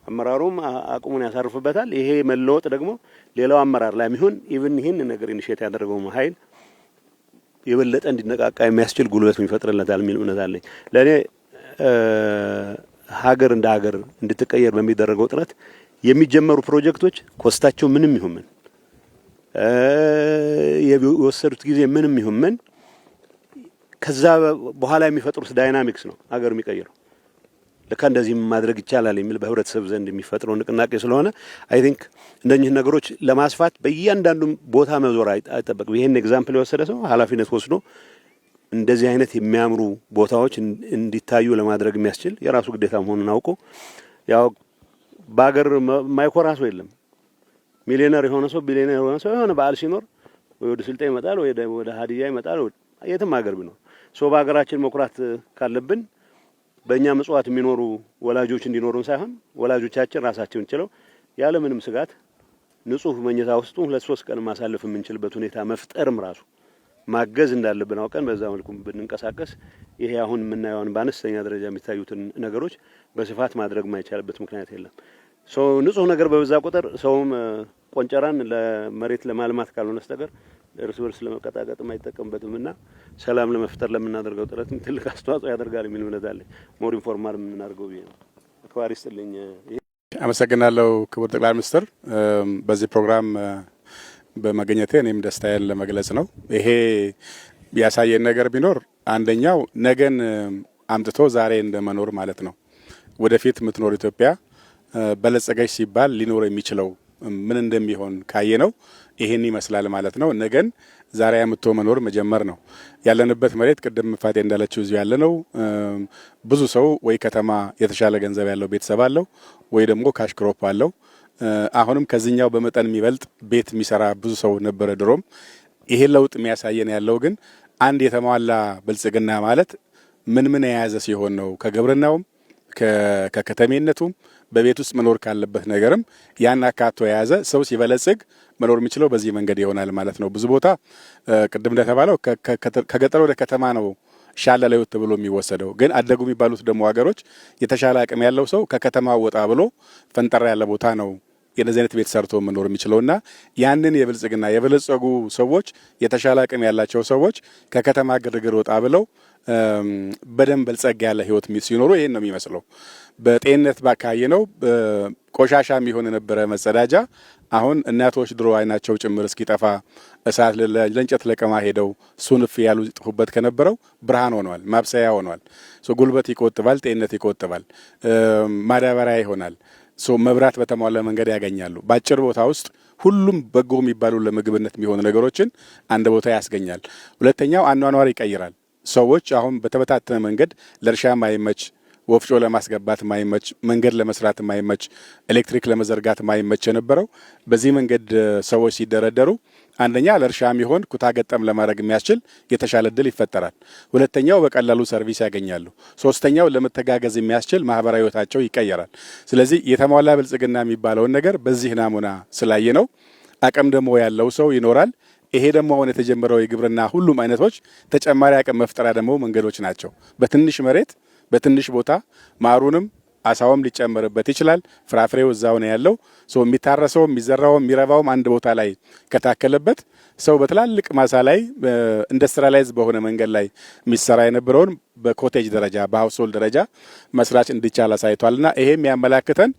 አመራሩም አቅሙን ያሳርፍበታል። ይሄ መለወጥ ደግሞ ሌላው አመራር ላይ የሚሆን ኢቭን ይህን ነገር ኢኒሼት ያደረገው ኃይል የበለጠ እንዲነቃቃ የሚያስችል ጉልበት ይፈጥርለታል የሚል እምነት አለኝ። ለኔ ሀገር እንደ ሀገር እንድትቀየር በሚደረገው ጥረት የሚጀመሩ ፕሮጀክቶች ኮስታቸው ምንም ይሁን ምን የወሰዱት ጊዜ ምንም ይሁን ምን ከዛ በኋላ የሚፈጥሩት ዳይናሚክስ ነው ሀገር የሚቀይረው። ለካ እንደዚህ ማድረግ ይቻላል የሚል በህብረተሰብ ዘንድ የሚፈጥረው ንቅናቄ ስለሆነ አይ ቲንክ እንደኚህ ነገሮች ለማስፋት በእያንዳንዱ ቦታ መዞር አይጠበቅም። ይሄን ኤግዛምፕል የወሰደ ሰው ኃላፊነት ወስዶ እንደዚህ አይነት የሚያምሩ ቦታዎች እንዲታዩ ለማድረግ የሚያስችል የራሱ ግዴታ መሆኑን አውቆ ያው በአገር ማይኮራ ሰው የለም። ሚሊዮነር የሆነ ሰው ቢሊዮነር የሆነ ሰው የሆነ በዓል ሲኖር ወደ ስልጤ ይመጣል፣ ወደ ሀዲያ ይመጣል፣ የትም ሀገር ቢኖር ሶ በሀገራችን መኩራት ካለብን በእኛ ምጽዋት የሚኖሩ ወላጆች እንዲኖሩን ሳይሆን ወላጆቻችን ራሳቸውን ችለው ያለ ምንም ስጋት ንጹህ መኝታ ውስጥ 2-3 ቀን ማሳለፍ የምንችልበት ሁኔታ መፍጠርም ራሱ ማገዝ እንዳለብን አውቀን በዛ መልኩ ብንንቀሳቀስ ይሄ አሁን የምናየውን በአነስተኛ ደረጃ የሚታዩትን ነገሮች በስፋት ማድረግ ማይቻልበት ምክንያት የለም። ንጹህ ነገር በበዛ ቁጥር ሰውም ቆንጨራን ለመሬት ለማልማት ካልሆነ በስተቀር እርስ በርስ ለመቀጣቀጥ የማይጠቀምበትምና ሰላም ለመፍጠር ለምናደርገው ጥረትም ትልቅ አስተዋጽኦ ያደርጋል የሚል እምነት አለኝ። ሞር ኢንፎርማል የምናደርገው ይሄ ነው። አክባሪ ይስጥልኝ። አመሰግናለሁ ክቡር ጠቅላይ ሚኒስትር በዚህ ፕሮግራም በመገኘቴ እኔም ደስታዬን ለመግለጽ ነው። ይሄ ያሳየን ነገር ቢኖር አንደኛው ነገን አምጥቶ ዛሬ እንደመኖር ማለት ነው። ወደፊት የምትኖር ኢትዮጵያ በለጸገች ሲባል ሊኖር የሚችለው ምን እንደሚሆን ካየ ነው ይሄን ይመስላል ማለት ነው። ነገን ዛሬ አምጥቶ መኖር መጀመር ነው። ያለንበት መሬት ቅድም ፋቴ እንዳለችው እዚሁ ያለ ነው። ብዙ ሰው ወይ ከተማ የተሻለ ገንዘብ ያለው ቤተሰብ አለው ወይ ደግሞ ካሽ ክሮፕ አለው። አሁንም ከዚህኛው በመጠን የሚበልጥ ቤት የሚሰራ ብዙ ሰው ነበረ ድሮም። ይሄ ለውጥ የሚያሳየን ያለው ግን አንድ የተሟላ ብልጽግና ማለት ምን የያዘ ሲሆን ነው። ከግብርናውም ከከተሜነቱም በቤት ውስጥ መኖር ካለበት ነገርም ያን አካቶ የያዘ ሰው ሲበለጽግ መኖር የሚችለው በዚህ መንገድ ይሆናል ማለት ነው። ብዙ ቦታ ቅድም እንደተባለው ከገጠር ወደ ከተማ ነው ሻለ ለህይወት ተብሎ የሚወሰደው። ግን አደጉ የሚባሉት ደግሞ ሀገሮች የተሻለ አቅም ያለው ሰው ከከተማ ወጣ ብሎ ፈንጠራ ያለ ቦታ ነው የነዚህ አይነት ቤት ሰርቶ መኖር የሚችለውና ያንን የብልጽግና የበለጸጉ ሰዎች የተሻለ አቅም ያላቸው ሰዎች ከከተማ ግርግር ወጣ ብለው በደንብ በልጸግ ያለ ህይወት ሲኖሩ ይሄን ነው የሚመስለው። በጤንነት ባካየ ነው ቆሻሻ የሚሆን የነበረ መጸዳጃ አሁን እናቶች ድሮ አይናቸው ጭምር እስኪጠፋ እሳት ለእንጨት ለቀማ ሄደው ሱንፍ ያሉ ጥፉበት ከነበረው ብርሃን ሆኗል፣ ማብሰያ ሆኗል። ጉልበት ይቆጥባል፣ ጤንነት ይቆጥባል፣ ማዳበሪያ ይሆናል። መብራት በተሟላ መንገድ ያገኛሉ። በአጭር ቦታ ውስጥ ሁሉም በጎ የሚባሉ ለምግብነት የሚሆኑ ነገሮችን አንድ ቦታ ያስገኛል። ሁለተኛው አኗኗር ይቀይራል። ሰዎች አሁን በተበታተነ መንገድ ለእርሻ ማይመች፣ ወፍጮ ለማስገባት ማይመች፣ መንገድ ለመስራት ማይመች፣ ኤሌክትሪክ ለመዘርጋት ማይመች የነበረው በዚህ መንገድ ሰዎች ሲደረደሩ አንደኛ ለእርሻ የሚሆን ኩታ ገጠም ለማድረግ የሚያስችል የተሻለ እድል ይፈጠራል። ሁለተኛው በቀላሉ ሰርቪስ ያገኛሉ። ሶስተኛው ለመተጋገዝ የሚያስችል ማህበራዊ ህይወታቸው ይቀየራል። ስለዚህ የተሟላ ብልጽግና የሚባለውን ነገር በዚህ ናሙና ስላየ ነው። አቅም ደግሞ ያለው ሰው ይኖራል። ይሄ ደግሞ አሁን የተጀመረው የግብርና ሁሉም አይነቶች ተጨማሪ አቅም መፍጠሪያ ደግሞ መንገዶች ናቸው። በትንሽ መሬት በትንሽ ቦታ ማሩንም አሳውም ሊጨመርበት ይችላል። ፍራፍሬው እዛው ነው ያለው። የሚታረሰው የሚዘራው የሚረባውም አንድ ቦታ ላይ ከታከለበት ሰው በትላልቅ ማሳ ላይ ኢንዱስትሪያላይዝ በሆነ መንገድ ላይ የሚሰራ የነበረውን በኮቴጅ ደረጃ በሃውስሆልድ ደረጃ መስራት እንዲቻል አሳይቷልና ይሄም ያመላክተን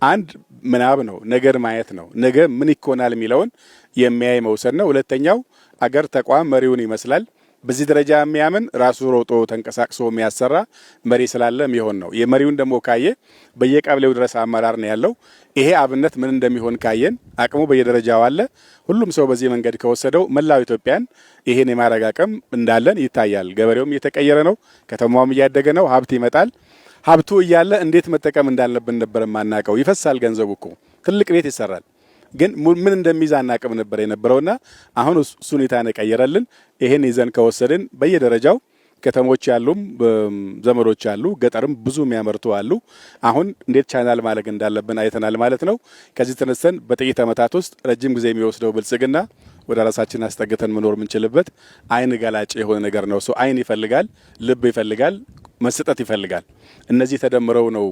አንድ ምናብ ነው፣ ነገር ማየት ነው። ነገ ምን ይኮናል የሚለውን የሚያይ መውሰድ ነው። ሁለተኛው አገር ተቋም መሪውን ይመስላል። በዚህ ደረጃ የሚያምን ራሱ ሮጦ ተንቀሳቅሶ የሚያሰራ መሪ ስላለ የሚሆን ነው። የመሪውን ደግሞ ካየ በየቀበሌው ድረስ አመራር ነው ያለው። ይሄ አብነት ምን እንደሚሆን ካየን አቅሙ በየደረጃው አለ። ሁሉም ሰው በዚህ መንገድ ከወሰደው መላው ኢትዮጵያን ይሄን የማድረግ አቅም እንዳለን ይታያል። ገበሬውም እየተቀየረ ነው፣ ከተማውም እያደገ ነው፣ ሀብት ይመጣል። ሀብቱ እያለ እንዴት መጠቀም እንዳለብን ነበር የማናውቀው። ይፈሳል ገንዘቡ እኮ ትልቅ ቤት ይሰራል፣ ግን ምን እንደሚይዝ አናውቅም ነበር የነበረውና አሁን እሱ ሁኔታ ቀየረልን። ይሄን ይዘን ከወሰድን በየደረጃው ከተሞች ያሉም ዘመዶች አሉ፣ ገጠርም ብዙ የሚያመርቱ አሉ። አሁን እንዴት ቻናል ማድረግ እንዳለብን አይተናል ማለት ነው። ከዚህ ተነስተን በጥቂት ዓመታት ውስጥ ረጅም ጊዜ የሚወስደው ብልጽግና ወደ ራሳችን አስጠግተን መኖር የምንችልበት አይን ገላጭ የሆነ ነገር ነው። አይን ይፈልጋል፣ ልብ ይፈልጋል፣ መስጠት ይፈልጋል። እነዚህ ተደምረው ነው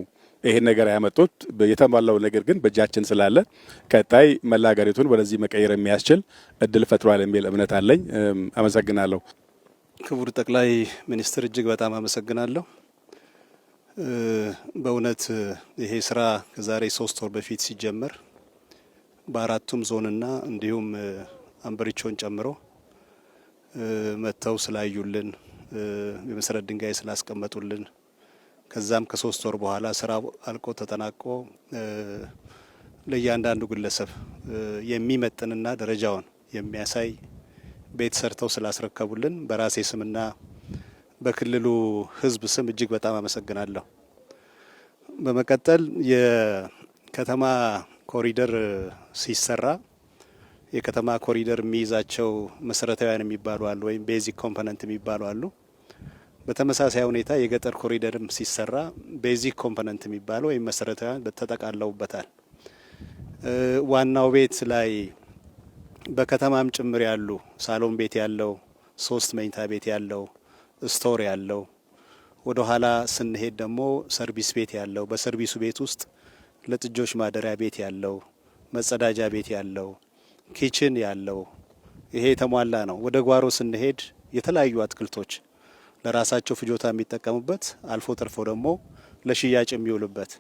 ይሄን ነገር ያመጡት። የተሟላው ነገር ግን በእጃችን ስላለ ቀጣይ መላ ሀገሪቱን ወደዚህ መቀየር የሚያስችል እድል ፈጥሯል የሚል እምነት አለኝ። አመሰግናለሁ። ክቡር ጠቅላይ ሚኒስትር እጅግ በጣም አመሰግናለሁ። በእውነት ይሄ ስራ ከዛሬ 3 ወር በፊት ሲጀመር በአራቱም ዞንና እንዲሁም አንበሪቾን ጨምሮ መጥተው ስላዩልን የመሰረት ድንጋይ ስላስቀመጡልን ከዛም ከ3 ወር በኋላ ስራው አልቆ ተጠናቆ ለእያንዳንዱ ግለሰብ የሚመጥንና ደረጃውን የሚያሳይ ቤት ሰርተው ስላስረከቡልን በራሴ ስምና በክልሉ ሕዝብ ስም እጅግ በጣም አመሰግናለሁ። በመቀጠል የከተማ ኮሪደር ሲሰራ የከተማ ኮሪደር የሚይዛቸው መሰረታዊያን የሚባሉ አሉ፣ ወይም ቤዚክ ኮምፖነንት የሚባሉ አሉ። በተመሳሳይ ሁኔታ የገጠር ኮሪደርም ሲሰራ ቤዚክ ኮምፖነንት የሚባለው ወይም መሰረታዊያን ተጠቃለውበታል። ዋናው ቤት ላይ በከተማም ጭምር ያሉ ሳሎን ቤት ያለው 3 መኝታ ቤት ያለው ስቶር ያለው ወደ ኋላ ስንሄድ ደግሞ ሰርቪስ ቤት ያለው በሰርቪሱ ቤት ውስጥ ለጥጆች ማደሪያ ቤት ያለው መጸዳጃ ቤት ያለው ኪችን ያለው ይሄ የተሟላ ነው። ወደ ጓሮ ስንሄድ የተለያዩ አትክልቶች ለራሳቸው ፍጆታ የሚጠቀሙበት አልፎ ተርፎ ደግሞ ለሽያጭ የሚውሉበት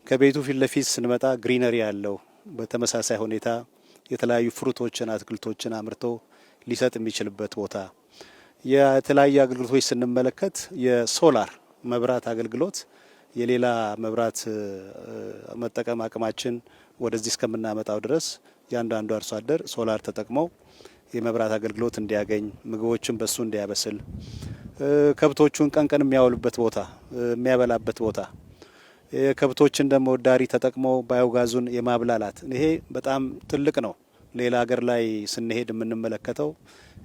ከቤቱ ፊት ለፊት ስንመጣ ግሪነሪ ያለው በተመሳሳይ ሁኔታ የተለያዩ ፍሩቶችን አትክልቶችን አምርቶ ሊሰጥ የሚችልበት ቦታ የተለያዩ አገልግሎቶች ስንመለከት የሶላር መብራት አገልግሎት የሌላ መብራት መጠቀም አቅማችን ወደዚህ እስከምናመጣው ድረስ ያንዳንዱ አርሶ አደር ሶላር ተጠቅመው የመብራት አገልግሎት እንዲያገኝ ምግቦችን በሱ እንዲያበስል ከብቶቹን ቀን የሚያወሉበት ቦታ የሚያበላበት ቦታ ከብቶችን ደግሞ ዳሪ ተጠቅመው ባዮጋዙን የማብላላት ይሄ በጣም ትልቅ ነው። ሌላ ሀገር ላይ ስንሄድ የምንመለከተው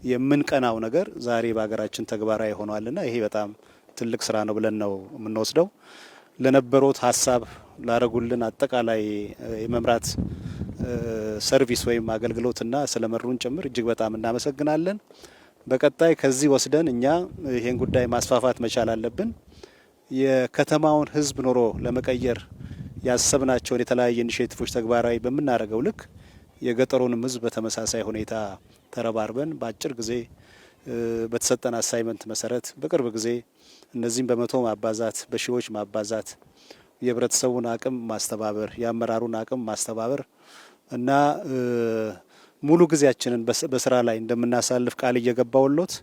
የምንቀናው ነገር ዛሬ በሀገራችን ተግባራዊ ሆኗልና ይሄ በጣም ትልቅ ስራ ነው ብለን ነው የምንወስደው። ለነበሩት ሀሳብ ላረጉልን አጠቃላይ የመምራት ሰርቪስ ወይም አገልግሎትና ስለመሩን ጭምር እጅግ በጣም እናመሰግናለን። በቀጣይ ከዚህ ወስደን እኛ ይሄን ጉዳይ ማስፋፋት መቻል አለብን። የከተማውን ህዝብ ኑሮ ለመቀየር ያሰብናቸውን የተለያዩ ኢኒሼቲቮች ተግባራዊ በምናደርገው ልክ የገጠሩንም ህዝብ በተመሳሳይ ሁኔታ ተረባርበን በአጭር ጊዜ በተሰጠን አሳይመንት መሰረት በቅርብ ጊዜ እነዚህም በመቶ ማባዛት በሺዎች ማባዛት የህብረተሰቡን አቅም ማስተባበር የአመራሩን አቅም ማስተባበር እና ሙሉ ጊዜያችንን በስራ ላይ እንደምናሳልፍ ቃል እየገባውሎት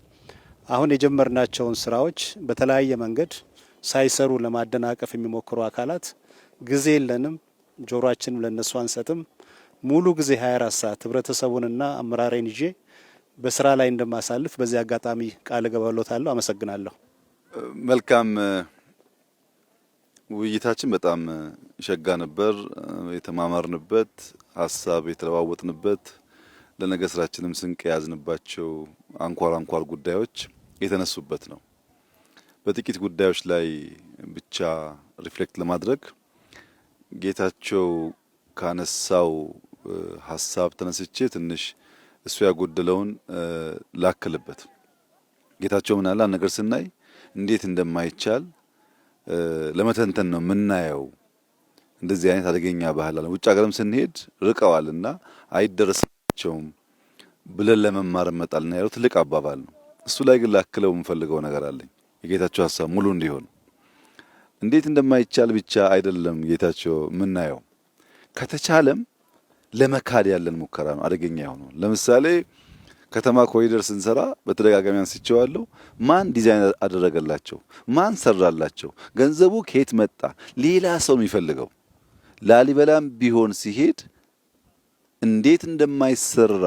አሁን የጀመርናቸውን ስራዎች በተለያየ መንገድ ሳይሰሩ ለማደናቀፍ የሚሞክሩ አካላት ጊዜ የለንም፣ ጆሮአችንም ለነሱ አንሰጥም። ሙሉ ጊዜ 24 ሰዓት ህብረተሰቡንና አመራሬን ይዤ በስራ ላይ እንደማሳልፍ በዚህ አጋጣሚ ቃል እገባለታለሁ። አመሰግናለሁ። መልካም ውይይታችን በጣም ሸጋ ነበር። የተማማርንበት ሀሳብ የተለዋወጥንበት ለነገ ስራችንም ስንቅ የያዝንባቸው አንኳር ጉዳዮች የተነሱበት ነው። በጥቂት ጉዳዮች ላይ ብቻ ሪፍሌክት ለማድረግ ጌታቸው ካነሳው ሀሳብ ተነስቼ ትንሽ እሱ ያጎደለውን ላክልበት። ጌታቸው ምን አለ? ነገር ስናይ እንዴት እንደማይቻል ለመተንተን ነው የምናየው። እንደዚህ አይነት አደገኛ ባህል አለ። ውጭ ሀገርም ስንሄድ ርቀዋልና አይደረስባቸውም ብለን ለመማር መጣልና ያለው ትልቅ አባባል ነው። እሱ ላይ ግን ላክለው የምፈልገው ነገር አለኝ። የጌታቸው ሀሳብ ሙሉ እንዲሆን እንዴት እንደማይቻል ብቻ አይደለም ጌታቸው የምናየው፣ ከተቻለም ለመካድ ያለን ሙከራ ነው አደገኛ የሆነው። ለምሳሌ ከተማ ኮሪደር ስንሰራ በተደጋጋሚ አንስቼዋለሁ። ማን ዲዛይን አደረገላቸው? ማን ሰራላቸው? ገንዘቡ ከየት መጣ? ሌላ ሰው የሚፈልገው ላሊበላም ቢሆን ሲሄድ እንዴት እንደማይሰራ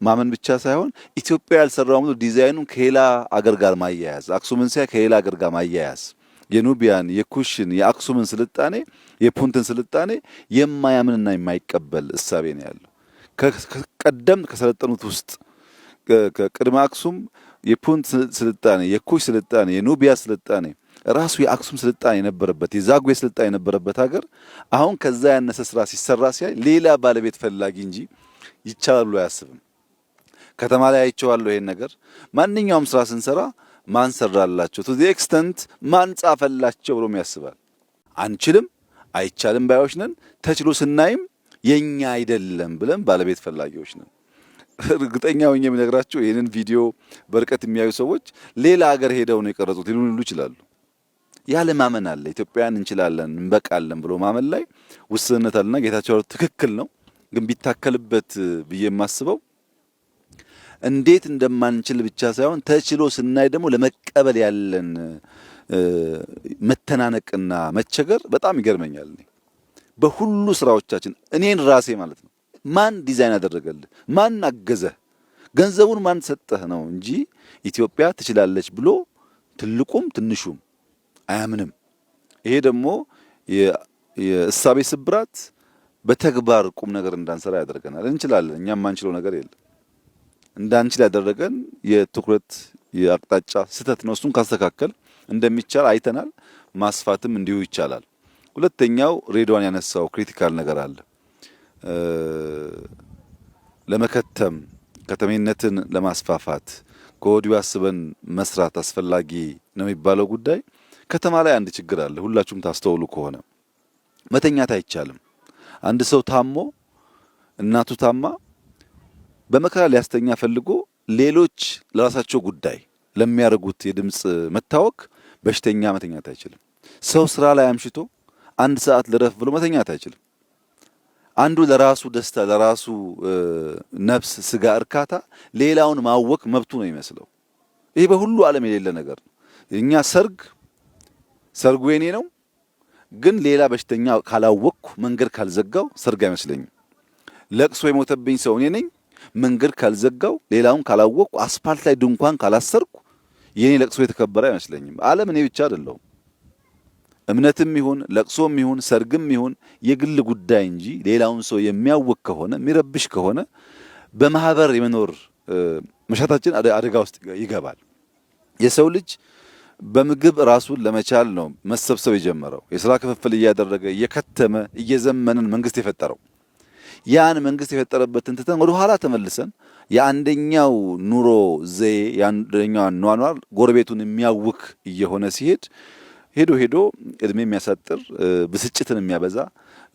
ማመን ብቻ ሳይሆን ኢትዮጵያ ያልሰራው ዲዛይኑን ከሌላ አገር ጋር ማያያዝ፣ አክሱምን ሲያ ከሌላ አገር ጋር ማያያዝ፣ የኑቢያን የኩሽን የአክሱምን ስልጣኔ የፑንትን ስልጣኔ የማያምንና የማይቀበል እሳቤ ነው ያለው። ከቀደም ከሰለጠኑት ውስጥ ከቅድመ አክሱም የፑንት ስልጣኔ፣ የኩሽ ስልጣኔ፣ የኑቢያ ስልጣኔ ራሱ የአክሱም ስልጣኔ የነበረበት የዛጉዌ ስልጣኔ የነበረበት ሀገር አሁን ከዛ ያነሰ ስራ ሲሰራ ሲያይ ሌላ ባለቤት ፈላጊ እንጂ ይቻላል ብሎ አያስብም። ከተማ ላይ አይቼዋለሁ ይሄን ነገር። ማንኛውም ስራ ስንሰራ ማን ሰራላቸው ቱ ዘ ኤክስተንት ማን ጻፈላቸው ብሎም ያስባል። አንችልም አይቻልም ባዮች ነን። ተችሎ ስናይም የኛ አይደለም ብለን ባለቤት ፈላጊዎች ነን። እርግጠኛ ሆኜ የምነግራቸው ይሄንን ቪዲዮ በርቀት የሚያዩ ሰዎች ሌላ ሀገር ሄደው ነው የቀረጹት ሊሉ ይችላሉ። ያለ ማመን አለ። ኢትዮጵያን እንችላለን እንበቃለን ብሎ ማመን ላይ ውስንነት አለና ጌታቸው ትክክል ነው። ግን ቢታከልበት ብዬ የማስበው እንዴት እንደማንችል ብቻ ሳይሆን ተችሎ ስናይ ደግሞ ለመቀበል ያለን መተናነቅና መቸገር በጣም ይገርመኛል። በሁሉ ስራዎቻችን እኔን ራሴ ማለት ነው ማን ዲዛይን አደረገልህ? ማን አገዘህ? ገንዘቡን ማን ሰጠህ ነው እንጂ ኢትዮጵያ ትችላለች ብሎ ትልቁም ትንሹም አያምንም። ይሄ ደግሞ የእሳቤ ስብራት በተግባር ቁም ነገር እንዳንሰራ ያደርገናል። እንችላለን፣ እኛም ማንችለው ነገር የለም። እንዳንችል ያደረገን የትኩረት የአቅጣጫ ስህተት ነው። እሱን ካስተካከል እንደሚቻል አይተናል። ማስፋትም እንዲሁ ይቻላል። ሁለተኛው ሬድዋን ያነሳው ክሪቲካል ነገር አለ። ለመከተም ከተሜነትን ለማስፋፋት ከወዲሁ አስበን መስራት አስፈላጊ ነው የሚባለው ጉዳይ ከተማ ላይ አንድ ችግር አለ። ሁላችሁም ታስተውሉ ከሆነ መተኛት አይቻልም። አንድ ሰው ታሞ እናቱ ታማ በመከራ ሊያስተኛ ፈልጎ ሌሎች ለራሳቸው ጉዳይ ለሚያደርጉት የድምጽ መታወክ በሽተኛ መተኛት አይችልም። ሰው ስራ ላይ አምሽቶ አንድ ሰዓት ልረፍ ብሎ መተኛት አይችልም። አንዱ ለራሱ ደስታ ለራሱ ነፍስ ስጋ እርካታ ሌላውን ማወክ መብቱ ነው ይመስለው። ይሄ በሁሉ ዓለም የሌለ ነገር ነው። እኛ ሰርጉ የኔ ነው፣ ግን ሌላ በሽተኛ ካላወቅኩ መንገድ ካልዘጋው ሰርግ አይመስለኝም። ለቅሶ የሞተብኝ ሰው እኔ ነኝ፣ መንገድ ካልዘጋው ሌላውን ካላወቅኩ አስፓልት ላይ ድንኳን ካላሰርኩ የኔ ለቅሶ የተከበረ አይመስለኝም። ዓለም እኔ ብቻ አይደለሁም። እምነትም ይሁን ለቅሶም ይሁን ሰርግም ይሁን የግል ጉዳይ እንጂ ሌላውን ሰው የሚያውቅ ከሆነ የሚረብሽ ከሆነ በማህበር የመኖር መሻታችን አደጋ ውስጥ ይገባል። የሰው ልጅ በምግብ ራሱን ለመቻል ነው መሰብሰብ የጀመረው። የሥራ ክፍፍል እያደረገ እየከተመ እየዘመንን መንግስት የፈጠረው። ያን መንግስት የፈጠረበትን ትተን ወደ ኋላ ተመልሰን የአንደኛው ኑሮ ዘዬ የአንደኛው አኗኗር ጎረቤቱን የሚያውክ እየሆነ ሲሄድ ሄዶ እድሜ የሚያሳጥር ብስጭትን የሚያበዛ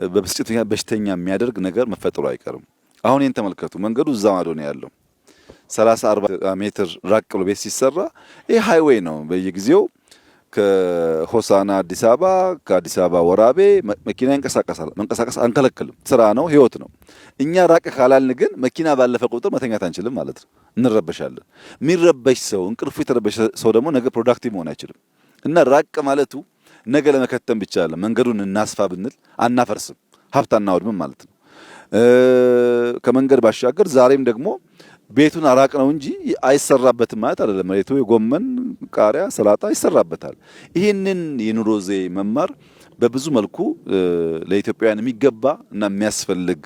በብስጭት በሽተኛ የሚያደርግ ነገር መፈጠሩ አይቀርም። አሁን ይህን ተመልከቱ። መንገዱ እዛ ማዶ ነው ያለው። 30-40 ሜትር ራቅ ብሎ ቤት ሲሰራ ይህ ሃይዌይ ነው። በየጊዜው ከሆሳና አዲስ አበባ ከአዲስ አበባ ወራቤ መኪና ይንቀሳቀሳል። መንቀሳቀስ አንከለክልም። ስራ ነው፣ ህይወት ነው። እኛ ራቅ ካላልን ግን መኪና ባለፈ ቁጥር መተኛት አንችልም ማለት ነው። እንረበሻለን። የሚረበሽ ሰው እንቅልፉ የተረበሸ ሰው ደግሞ ነገ ፕሮዳክቲቭ መሆን አይችልም። እና ራቅ ማለቱ ነገ ለመከተም ብቻ አለ። መንገዱን እናስፋ ብንል አናፈርስም፣ ሀብት አናወድምም ማለት ነው። ከመንገድ ባሻገር ዛሬም ደግሞ ቤቱን አራቅ ነው እንጂ አይሰራበትም ማለት አይደለም። መሬቱ የጎመን ቃሪያ፣ ሰላጣ ይሰራበታል። ይህንን የኑሮ ዘዬ መማር በብዙ መልኩ ለኢትዮጵያውያን የሚገባ እና የሚያስፈልግ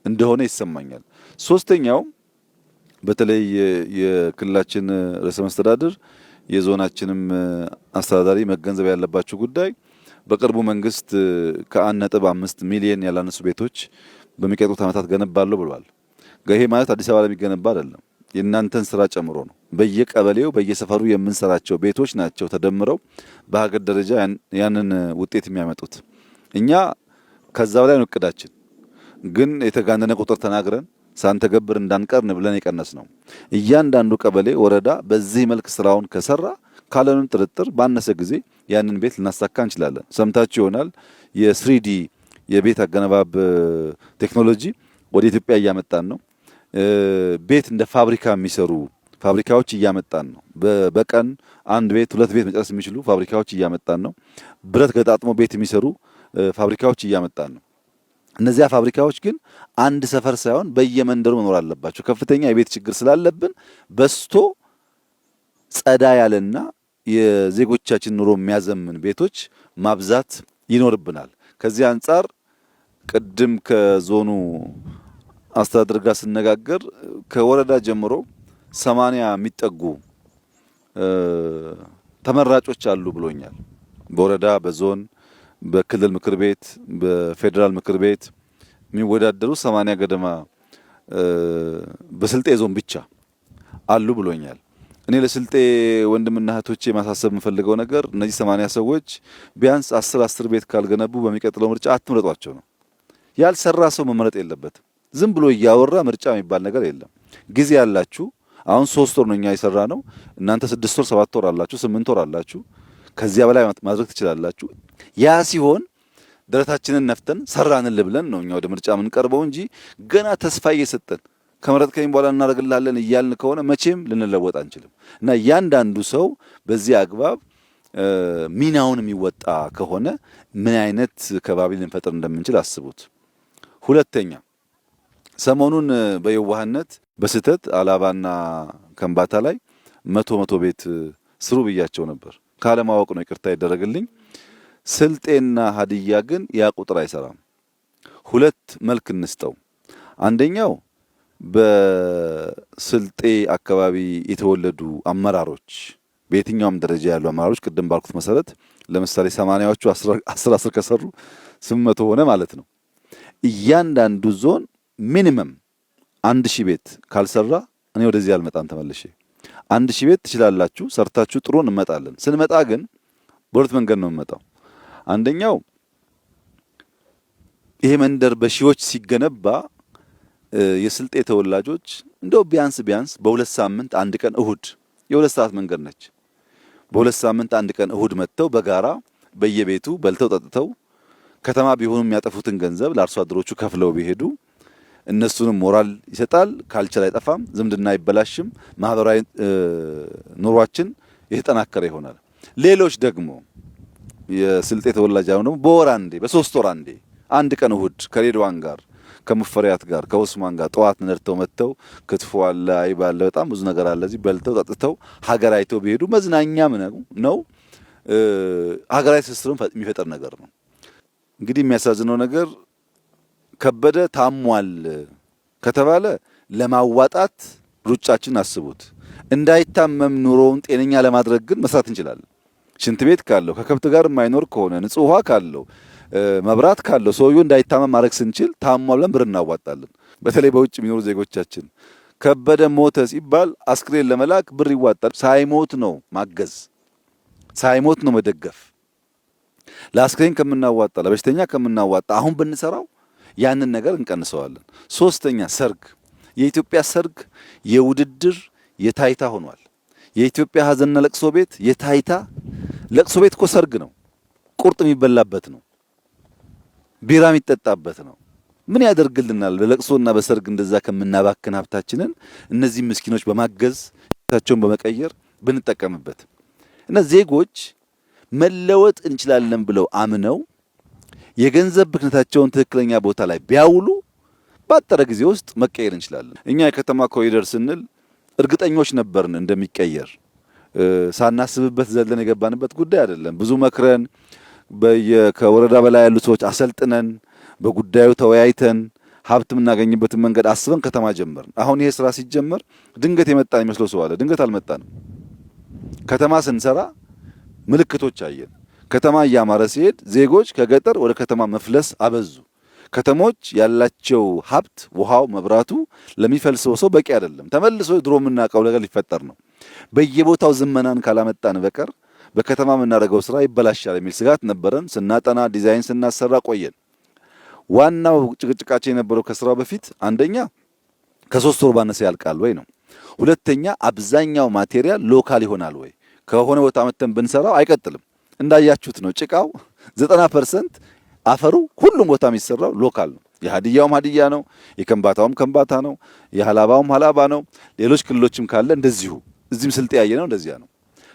እንደሆነ ይሰማኛል። ሶስተኛው በተለይ የክልላችን ርዕሰ መስተዳድር የዞናችንም አስተዳዳሪ መገንዘብ ያለባቸው ጉዳይ በቅርቡ መንግስት ከ1.5 ሚሊዮን ያላነሱ ቤቶች በሚቀጥሉት ዓመታት ገነባለሁ ብሏል። ይሄ ማለት አዲስ አበባ ላይ የሚገነባ አይደለም፣ የእናንተን ስራ ጨምሮ ነው። በየቀበሌው በየሰፈሩ የምንሰራቸው ቤቶች ናቸው ተደምረው በሀገር ደረጃ ያንን ውጤት የሚያመጡት። እኛ ከዛ በላይ ነው እቅዳችን፣ ግን የተጋነነ ቁጥር ተናግረን ሳንተገብር እንዳንቀርን ብለን የቀነስ ነው። እያንዳንዱ ቀበሌ ወረዳ በዚህ መልክ ስራውን ከሰራ ካለንም ጥርጥር ባነሰ ጊዜ ያንን ቤት ልናሳካ እንችላለን። ሰምታችሁ ይሆናል የስሪዲ የቤት አገነባብ ቴክኖሎጂ ወደ ኢትዮጵያ እያመጣን ነው። ቤት እንደ ፋብሪካ የሚሰሩ ፋብሪካዎች እያመጣን ነው። በቀን አንድ ቤት ሁለት ቤት መጨረስ የሚችሉ ፋብሪካዎች እያመጣን ነው። ብረት ገጣጥሞ ቤት የሚሰሩ ፋብሪካዎች እያመጣን ነው። እነዚያ ፋብሪካዎች ግን አንድ ሰፈር ሳይሆን በየመንደሩ መኖር አለባቸው። ከፍተኛ የቤት ችግር ስላለብን በስቶ ጸዳ ያለና የዜጎቻችን ኑሮ የሚያዘምን ቤቶች ማብዛት ይኖርብናል። ከዚህ አንጻር ቅድም ከዞኑ አስተዳደር ጋር ስነጋገር ከወረዳ ጀምሮ 80 የሚጠጉ ተመራጮች አሉ ብሎኛል። በወረዳ በዞን በክልል ምክር ቤት በፌዴራል ምክር ቤት የሚወዳደሩ 80 ገደማ በስልጤ ዞን ብቻ አሉ ብሎኛል። እኔ ለስልጤ ወንድምና እህቶቼ ማሳሰብ የምፈልገው ነገር እነዚህ 80 ሰዎች ቢያንስ 10 ቤት ካልገነቡ በሚቀጥለው ምርጫ አትምረጧቸው ነው። ያልሰራ ሰው መመረጥ የለበትም። ዝም ብሎ እያወራ ምርጫ የሚባል ነገር የለም። ጊዜ ያላችሁ አሁን 3 ወር ነው እኛ የሰራ ነው። እናንተ 6 ወር 7 ወር አላችሁ 8 ወር አላችሁ። ከዚያ በላይ ማድረግ ትችላላችሁ። ያ ሲሆን ደረታችንን ነፍተን ሰራንል ብለን ነው እኛ ወደ ምርጫ የምንቀርበው እንጂ ገና ተስፋ እየሰጠን ከመረጥከኝ በኋላ እናደርግልሃለን እያልን ከሆነ መቼም ልንለወጥ አንችልም። እና እያንዳንዱ ሰው በዚህ አግባብ ሚናውን የሚወጣ ከሆነ ምን አይነት ከባቢ ልንፈጥር እንደምንችል አስቡት። ሁለተኛ ሰሞኑን በየዋህነት በስህተት አላባና ከምባታ ላይ መቶ ቤት ስሩ ብያቸው ነበር። ካለማወቅ ነው፣ ይቅርታ ይደረግልኝ። ስልጤና ሀዲያ ግን ያ ቁጥር አይሰራም። ሁለት መልክ እንስጠው። አንደኛው በስልጤ አካባቢ የተወለዱ አመራሮች በየትኛውም ደረጃ ያሉ አመራሮች ቅድም ባልኩት መሰረት ለምሳሌ 80ዎቹ 10 ከሰሩ 800 ሆነ ማለት ነው። እያንዳንዱ ዞን ሚኒመም 1000 ቤት ካልሰራ እኔ ወደዚህ አልመጣም ተመልሼ። 1000 ቤት ትችላላችሁ ሰርታችሁ ጥሩ እንመጣለን። ስንመጣ ግን በሁለት መንገድ ነው የምመጣው። አንደኛው ይሄ መንደር በሺዎች ሲገነባ የስልጤ ተወላጆች እንደው ቢያንስ በሁለት ሳምንት አንድ ቀን እሁድ የሁለት ሰዓት መንገድ ነች። በሁለት ሳምንት አንድ ቀን እሁድ መጥተው በጋራ በየቤቱ በልተው ጠጥተው ከተማ ቢሆኑ የሚያጠፉትን ገንዘብ ለአርሶ አደሮቹ ከፍለው ቢሄዱ እነሱንም ሞራል ይሰጣል፣ ካልቸር አይጠፋም፣ ዝምድና አይበላሽም፣ ማህበራዊ ኑሯችን የተጠናከረ ይሆናል። ሌሎች ደግሞ የስልጤ ተወላጅ ደግሞ በወር አንዴ በ3 ወር አንዴ አንድ ቀን እሁድ ከሬድዋን ጋር ከሙፈሪያት ጋር ከኡስማን ጋር ጠዋት ነርተው መጥተው ክትፎ አለ አይብ አለ በጣም ብዙ ነገር አለ እዚህ በልተው ጠጥተው ሀገር አይተው ቢሄዱ መዝናኛም ነው። ሀገራዊ ትስስሩን የሚፈጠር ነገር ነው። እንግዲህ የሚያሳዝነው ነገር ከበደ ታሟል ከተባለ ለማዋጣት ሩጫችን አስቡት። እንዳይታመም ኑሮውን ጤነኛ ለማድረግ ግን መስራት እንችላለን። ሽንት ቤት ካለው ከከብት ጋር የማይኖር ከሆነ ንጹህ ውሃ ካለው መብራት ካለው ሰውየው እንዳይታመም ማድረግ ስንችል ታሟል ብለን ብር እናዋጣለን። በተለይ በውጭ የሚኖሩ ዜጎቻችን ከበደ ሞተ ሲባል አስክሬን ለመላክ ብር ይዋጣል። ሳይሞት ነው ማገዝ፣ ሳይሞት ነው መደገፍ። ለአስክሬን ከምናዋጣ ለበሽተኛ ከምናዋጣ አሁን ብንሰራው ያንን ነገር እንቀንሰዋለን። ሶስተኛ ሰርግ። የኢትዮጵያ ሰርግ የውድድር የታይታ ሆኗል። የኢትዮጵያ ሀዘንና ለቅሶ ቤት የታይታ ለቅሶ ቤት እኮ ሰርግ ነው። ቁርጥ የሚበላበት ነው። ቢራ የሚጠጣበት ነው። ምን ያደርግልናል? በለቅሶና በሰርግ እንደዛ ከምናባክን ሀብታችንን እነዚህ ምስኪኖች በማገዝ ታቸውን በመቀየር ብንጠቀምበት እና ዜጎች መለወጥ እንችላለን ብለው አምነው የገንዘብ ብክነታቸውን ትክክለኛ ቦታ ላይ ቢያውሉ ባጠረ ጊዜ ውስጥ መቀየር እንችላለን። እኛ የከተማ ኮሪደር ስንል እርግጠኞች ነበርን እንደሚቀየር። ሳናስብበት ዘለን የገባንበት ጉዳይ አይደለም። ብዙ መክረን ከወረዳ በላይ ያሉ ሰዎች አሰልጥነን በጉዳዩ ተወያይተን ሀብት የምናገኝበትን መንገድ አስበን ከተማ ጀመርን። አሁን ይሄ ስራ ሲጀመር ድንገት የመጣን የሚመስለው ሰው አለ። ድንገት አልመጣንም። ከተማ ስንሰራ ምልክቶች አየን። ከተማ እያማረ ሲሄድ ዜጎች ከገጠር ወደ ከተማ መፍለስ አበዙ። ከተሞች ያላቸው ሀብት ውሃው፣ መብራቱ ለሚፈልሰው ሰው በቂ አይደለም። ተመልሶ ድሮ የምናውቀው ነገር ሊፈጠር ነው። በየቦታው ዝመናን ካላመጣን በቀር በከተማ የምናደርገው ስራ ይበላሻል የሚል ስጋት ነበረን። ስናጠና ዲዛይን ስናሰራ ቆየን። ዋናው ጭቅጭቃችን የነበረው ከስራው በፊት አንደኛ ከ3 ወር ባነሰ ያልቃል ወይ ነው። ሁለተኛ አብዛኛው ማቴሪያል ሎካል ይሆናል ወይ? ከሆነ ቦታ መተን ብንሰራው አይቀጥልም። እንዳያችሁት ነው ጭቃው 90% አፈሩ ሁሉም ቦታ የሚሰራው ሎካል ነው። የሀዲያውም ሀዲያ ነው፣ የከምባታውም ከምባታ ነው፣ የሐላባውም ሐላባ ነው። ሌሎች ክልሎችም ካለ እንደዚሁ እዚህም ስልጤ ያየነው እንደዚያ ነው።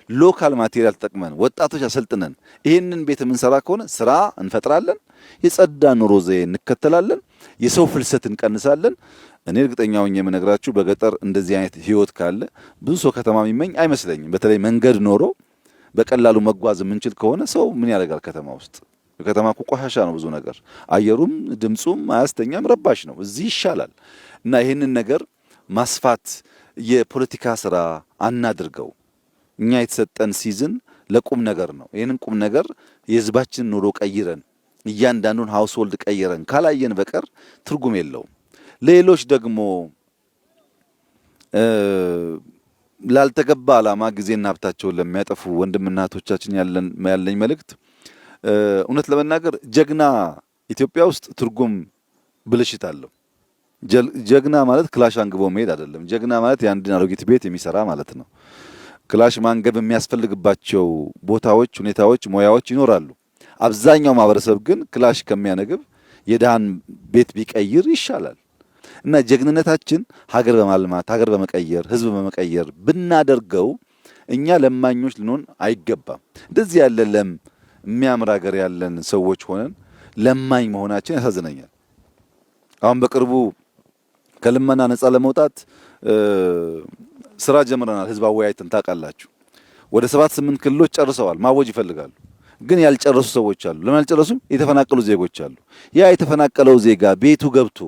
ሎካል ማቴሪያል ተጠቅመን ወጣቶች አሰልጥነን ይሄንን ቤት የምንሰራ ከሆነ ስራ እንፈጥራለን፣ የጸዳ ኑሮ ዘዬ እንከተላለን፣ የሰው ፍልሰት እንቀንሳለን። እኔ እርግጠኛ ሆኜ የምነግራችሁ በገጠር እንደዚህ አይነት ህይወት ካለ ብዙ ሰው ከተማ የሚመኝ አይመስለኝም። በተለይ መንገድ ኖሮ በቀላሉ መጓዝ የምንችል ከሆነ ሰው ምን ያደርጋል ከተማ ውስጥ? ከተማ እኮ ቆሻሻ ነው ብዙ ነገር፣ አየሩም ድምጹም አያስተኛም፣ ረባሽ ነው። እዚህ ይሻላል እና ይህንን ነገር ማስፋት የፖለቲካ ስራ አናድርገው። እኛ የተሰጠን ሲዝን ለቁም ነገር ነው። ይህንን ቁም ነገር የህዝባችን ኑሮ ቀይረን እያንዳንዱን ሃውስሆልድ ቀይረን ካላየን በቀር ትርጉም የለውም። ሌሎች ደግሞ ላልተገባ ዓላማ ጊዜና ሀብታቸውን ለሚያጠፉ ወንድምና እህቶቻችን ያለኝ መልእክት እውነት ለመናገር ጀግና ኢትዮጵያ ውስጥ ትርጉም ብልሽት አለው። ጀግና ማለት ክላሽ አንግቦ መሄድ አይደለም። ጀግና ማለት የአንድን አሮጊት ቤት የሚሰራ ማለት ነው። ክላሽ ማንገብ የሚያስፈልግባቸው ቦታዎች፣ ሁኔታዎች፣ ሙያዎች ይኖራሉ። አብዛኛው ማህበረሰብ ግን ክላሽ ከሚያነግብ የድሃን ቤት ቢቀይር ይሻላል እና ጀግንነታችን ሀገር በማልማት ሀገር በመቀየር ህዝብ በመቀየር ብናደርገው እኛ ለማኞች ልንሆን አይገባም። እንደዚህ ያለ የሚያምር ሀገር ያለን ሰዎች ሆነን ለማኝ መሆናችን ያሳዝነኛል። አሁን በቅርቡ ከልመና ነፃ ለመውጣት ስራ ጀምረናል። ህዝብ አወያይተን ታውቃላችሁ። ወደ 7-8 ክልሎች ጨርሰዋል። ማወጅ ይፈልጋሉ፣ ግን ያልጨረሱ ሰዎች አሉ። ለምን ያልጨረሱም? የተፈናቀሉ ዜጎች አሉ። ያ የተፈናቀለው ዜጋ ቤቱ ገብቶ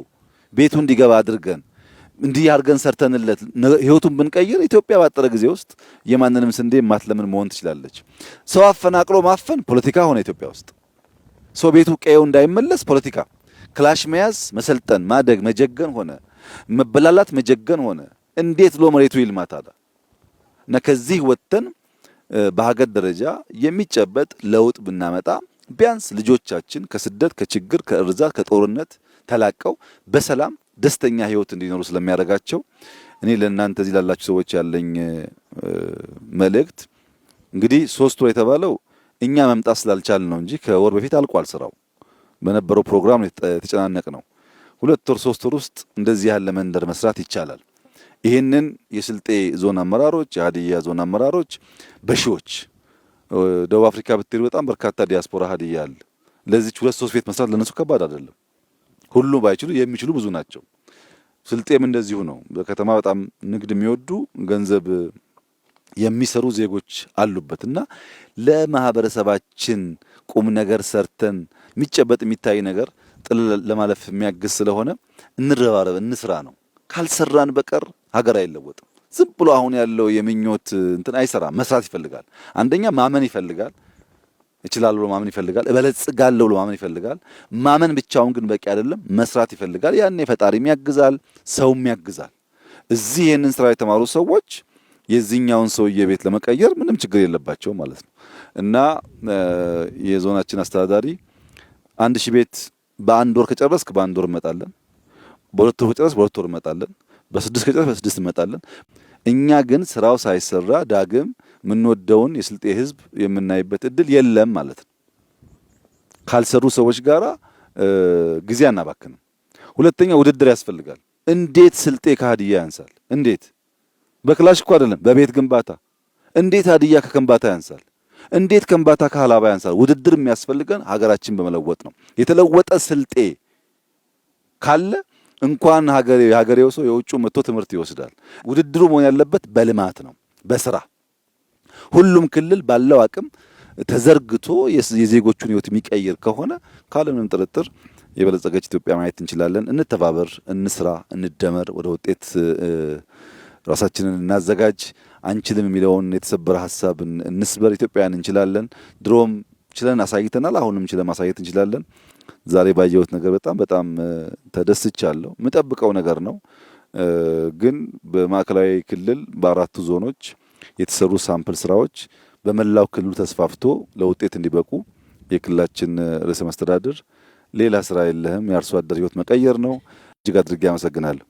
ቤቱ እንዲገባ አድርገን እንዲህ አድርገን ሰርተንለት ህይወቱን ብንቀይር ኢትዮጵያ ባጠረ ጊዜ ውስጥ የማንንም ስንዴ ማትለምን መሆን ትችላለች። ሰው አፈናቅሎ ማፈን ፖለቲካ ሆነ ኢትዮጵያ ውስጥ። ሰው ቤቱ ቀየው እንዳይመለስ ፖለቲካ፣ ክላሽ መያዝ፣ መሰልጠን፣ ማደግ፣ መጀገን ሆነ፣ መበላላት፣ መጀገን ሆነ። እንዴት ሎ መሬቱ ይልማ ታዲያ? እና ከዚህ ወጥተን በሀገር ደረጃ የሚጨበጥ ለውጥ ብናመጣ ቢያንስ ልጆቻችን ከስደት፣ ከችግር፣ ከእርዛት፣ ከጦርነት ተላቀው በሰላም ደስተኛ ህይወት እንዲኖሩ ስለሚያደርጋቸው እኔ ለእናንተ እዚህ ላላችሁ ሰዎች ያለኝ መልእክት እንግዲህ 3 ወር የተባለው እኛ መምጣት ስላልቻልን ነው እንጂ ከወር በፊት አልቋል ስራው። በነበረው ፕሮግራም የተጨናነቅ ነው። 2 ወር 3 ወር ውስጥ እንደዚህ ያለ መንደር መስራት ይቻላል። ይህንን የስልጤ ዞን አመራሮች፣ የሀዲያ ዞን አመራሮች በሺዎች ደቡብ አፍሪካ ብትሄዱ በጣም በርካታ ዲያስፖራ ሀዲያ አለ። ለዚህ 2-3 ቤት መስራት ለነሱ ከባድ አይደለም። ሁሉ ባይችሉ የሚችሉ ብዙ ናቸው። ስልጤም እንደዚሁ ነው። በከተማ በጣም ንግድ የሚወዱ ገንዘብ የሚሰሩ ዜጎች አሉበትና ለማህበረሰባችን ቁም ነገር ሰርተን የሚጨበጥ የሚታይ ነገር ጥል ለማለፍ የሚያግዝ ስለሆነ እንረባረብ፣ እንስራ ነው። ካልሰራን በቀር ሀገር አይለወጥም። ዝም ብሎ አሁን ያለው የምኞት እንትን አይሰራም። መስራት ይፈልጋል። አንደኛ ማመን ይፈልጋል። እችላለሁ ብሎ ማመን ይፈልጋል። እበለጽጋለሁ ብሎ ማመን ይፈልጋል። ማመን ብቻውን ግን በቂ አይደለም። መስራት ይፈልጋል። ያኔ ፈጣሪም ያግዛል፣ ሰውም ያግዛል። እዚህ ይሄንን ስራ የተማሩ ሰዎች የዚህኛውን ሰውዬ ቤት ለመቀየር ምንም ችግር የለባቸው ማለት ነው እና የዞናችን አስተዳዳሪ 1000 ቤት በአንድ ወር ከጨረስክ በአንድ ወር እንመጣለን፣ በሁለት ወር ከጨረስክ በሁለት ወር እንመጣለን፣ በ6 ከጨረስክ በ6 እንመጣለን። እኛ ግን ስራው ሳይሰራ ዳግም የምንወደውን የስልጤ ህዝብ የምናይበት እድል የለም ማለት ነው። ካልሰሩ ሰዎች ጋራ ጊዜ አናባክንም። ሁለተኛ ውድድር ያስፈልጋል። እንዴት ስልጤ ከሀዲያ ያንሳል? እንዴት በክላሽ እኮ አይደለም፣ በቤት ግንባታ እንዴት ሀዲያ ከከምባታ ያንሳል? እንዴት ከምባታ ከሀላባ ያንሳል? ውድድር የሚያስፈልገን ሀገራችን በመለወጥ ነው። የተለወጠ ስልጤ ካለ እንኳን ሀገሬው ሰው የውጭው መጥቶ ትምህርት ይወስዳል። ውድድሩ መሆን ያለበት በልማት ነው፣ በስራ ሁሉም ክልል ባለው አቅም ተዘርግቶ የዜጎቹን ህይወት የሚቀይር ከሆነ ካለምንም ጥርጥር የበለጸገች ኢትዮጵያ ማየት እንችላለን። እንተባበር፣ እንስራ፣ እንደመር፣ ወደ ውጤት ራሳችንን እናዘጋጅ። አንችልም የሚለውን የተሰበረ ሐሳብ እንስበር። ኢትዮጵያን እንችላለን። ድሮም ችለን አሳይተናል። አሁንም ችለን ማሳየት እንችላለን። ዛሬ ባየሁት ነገር በጣም ተደስቻለሁ። የምጠብቀው ነገር ነው። ግን በማዕከላዊ ክልል በአራቱ ዞኖች የተሰሩ ሳምፕል ስራዎች በመላው ክልሉ ተስፋፍቶ ለውጤት እንዲበቁ የክልላችን ርዕሰ መስተዳድር ሌላ ስራ የለህም፣ የአርሶ አደር ህይወት መቀየር ነው። እጅግ አድርጌ አመሰግናለሁ።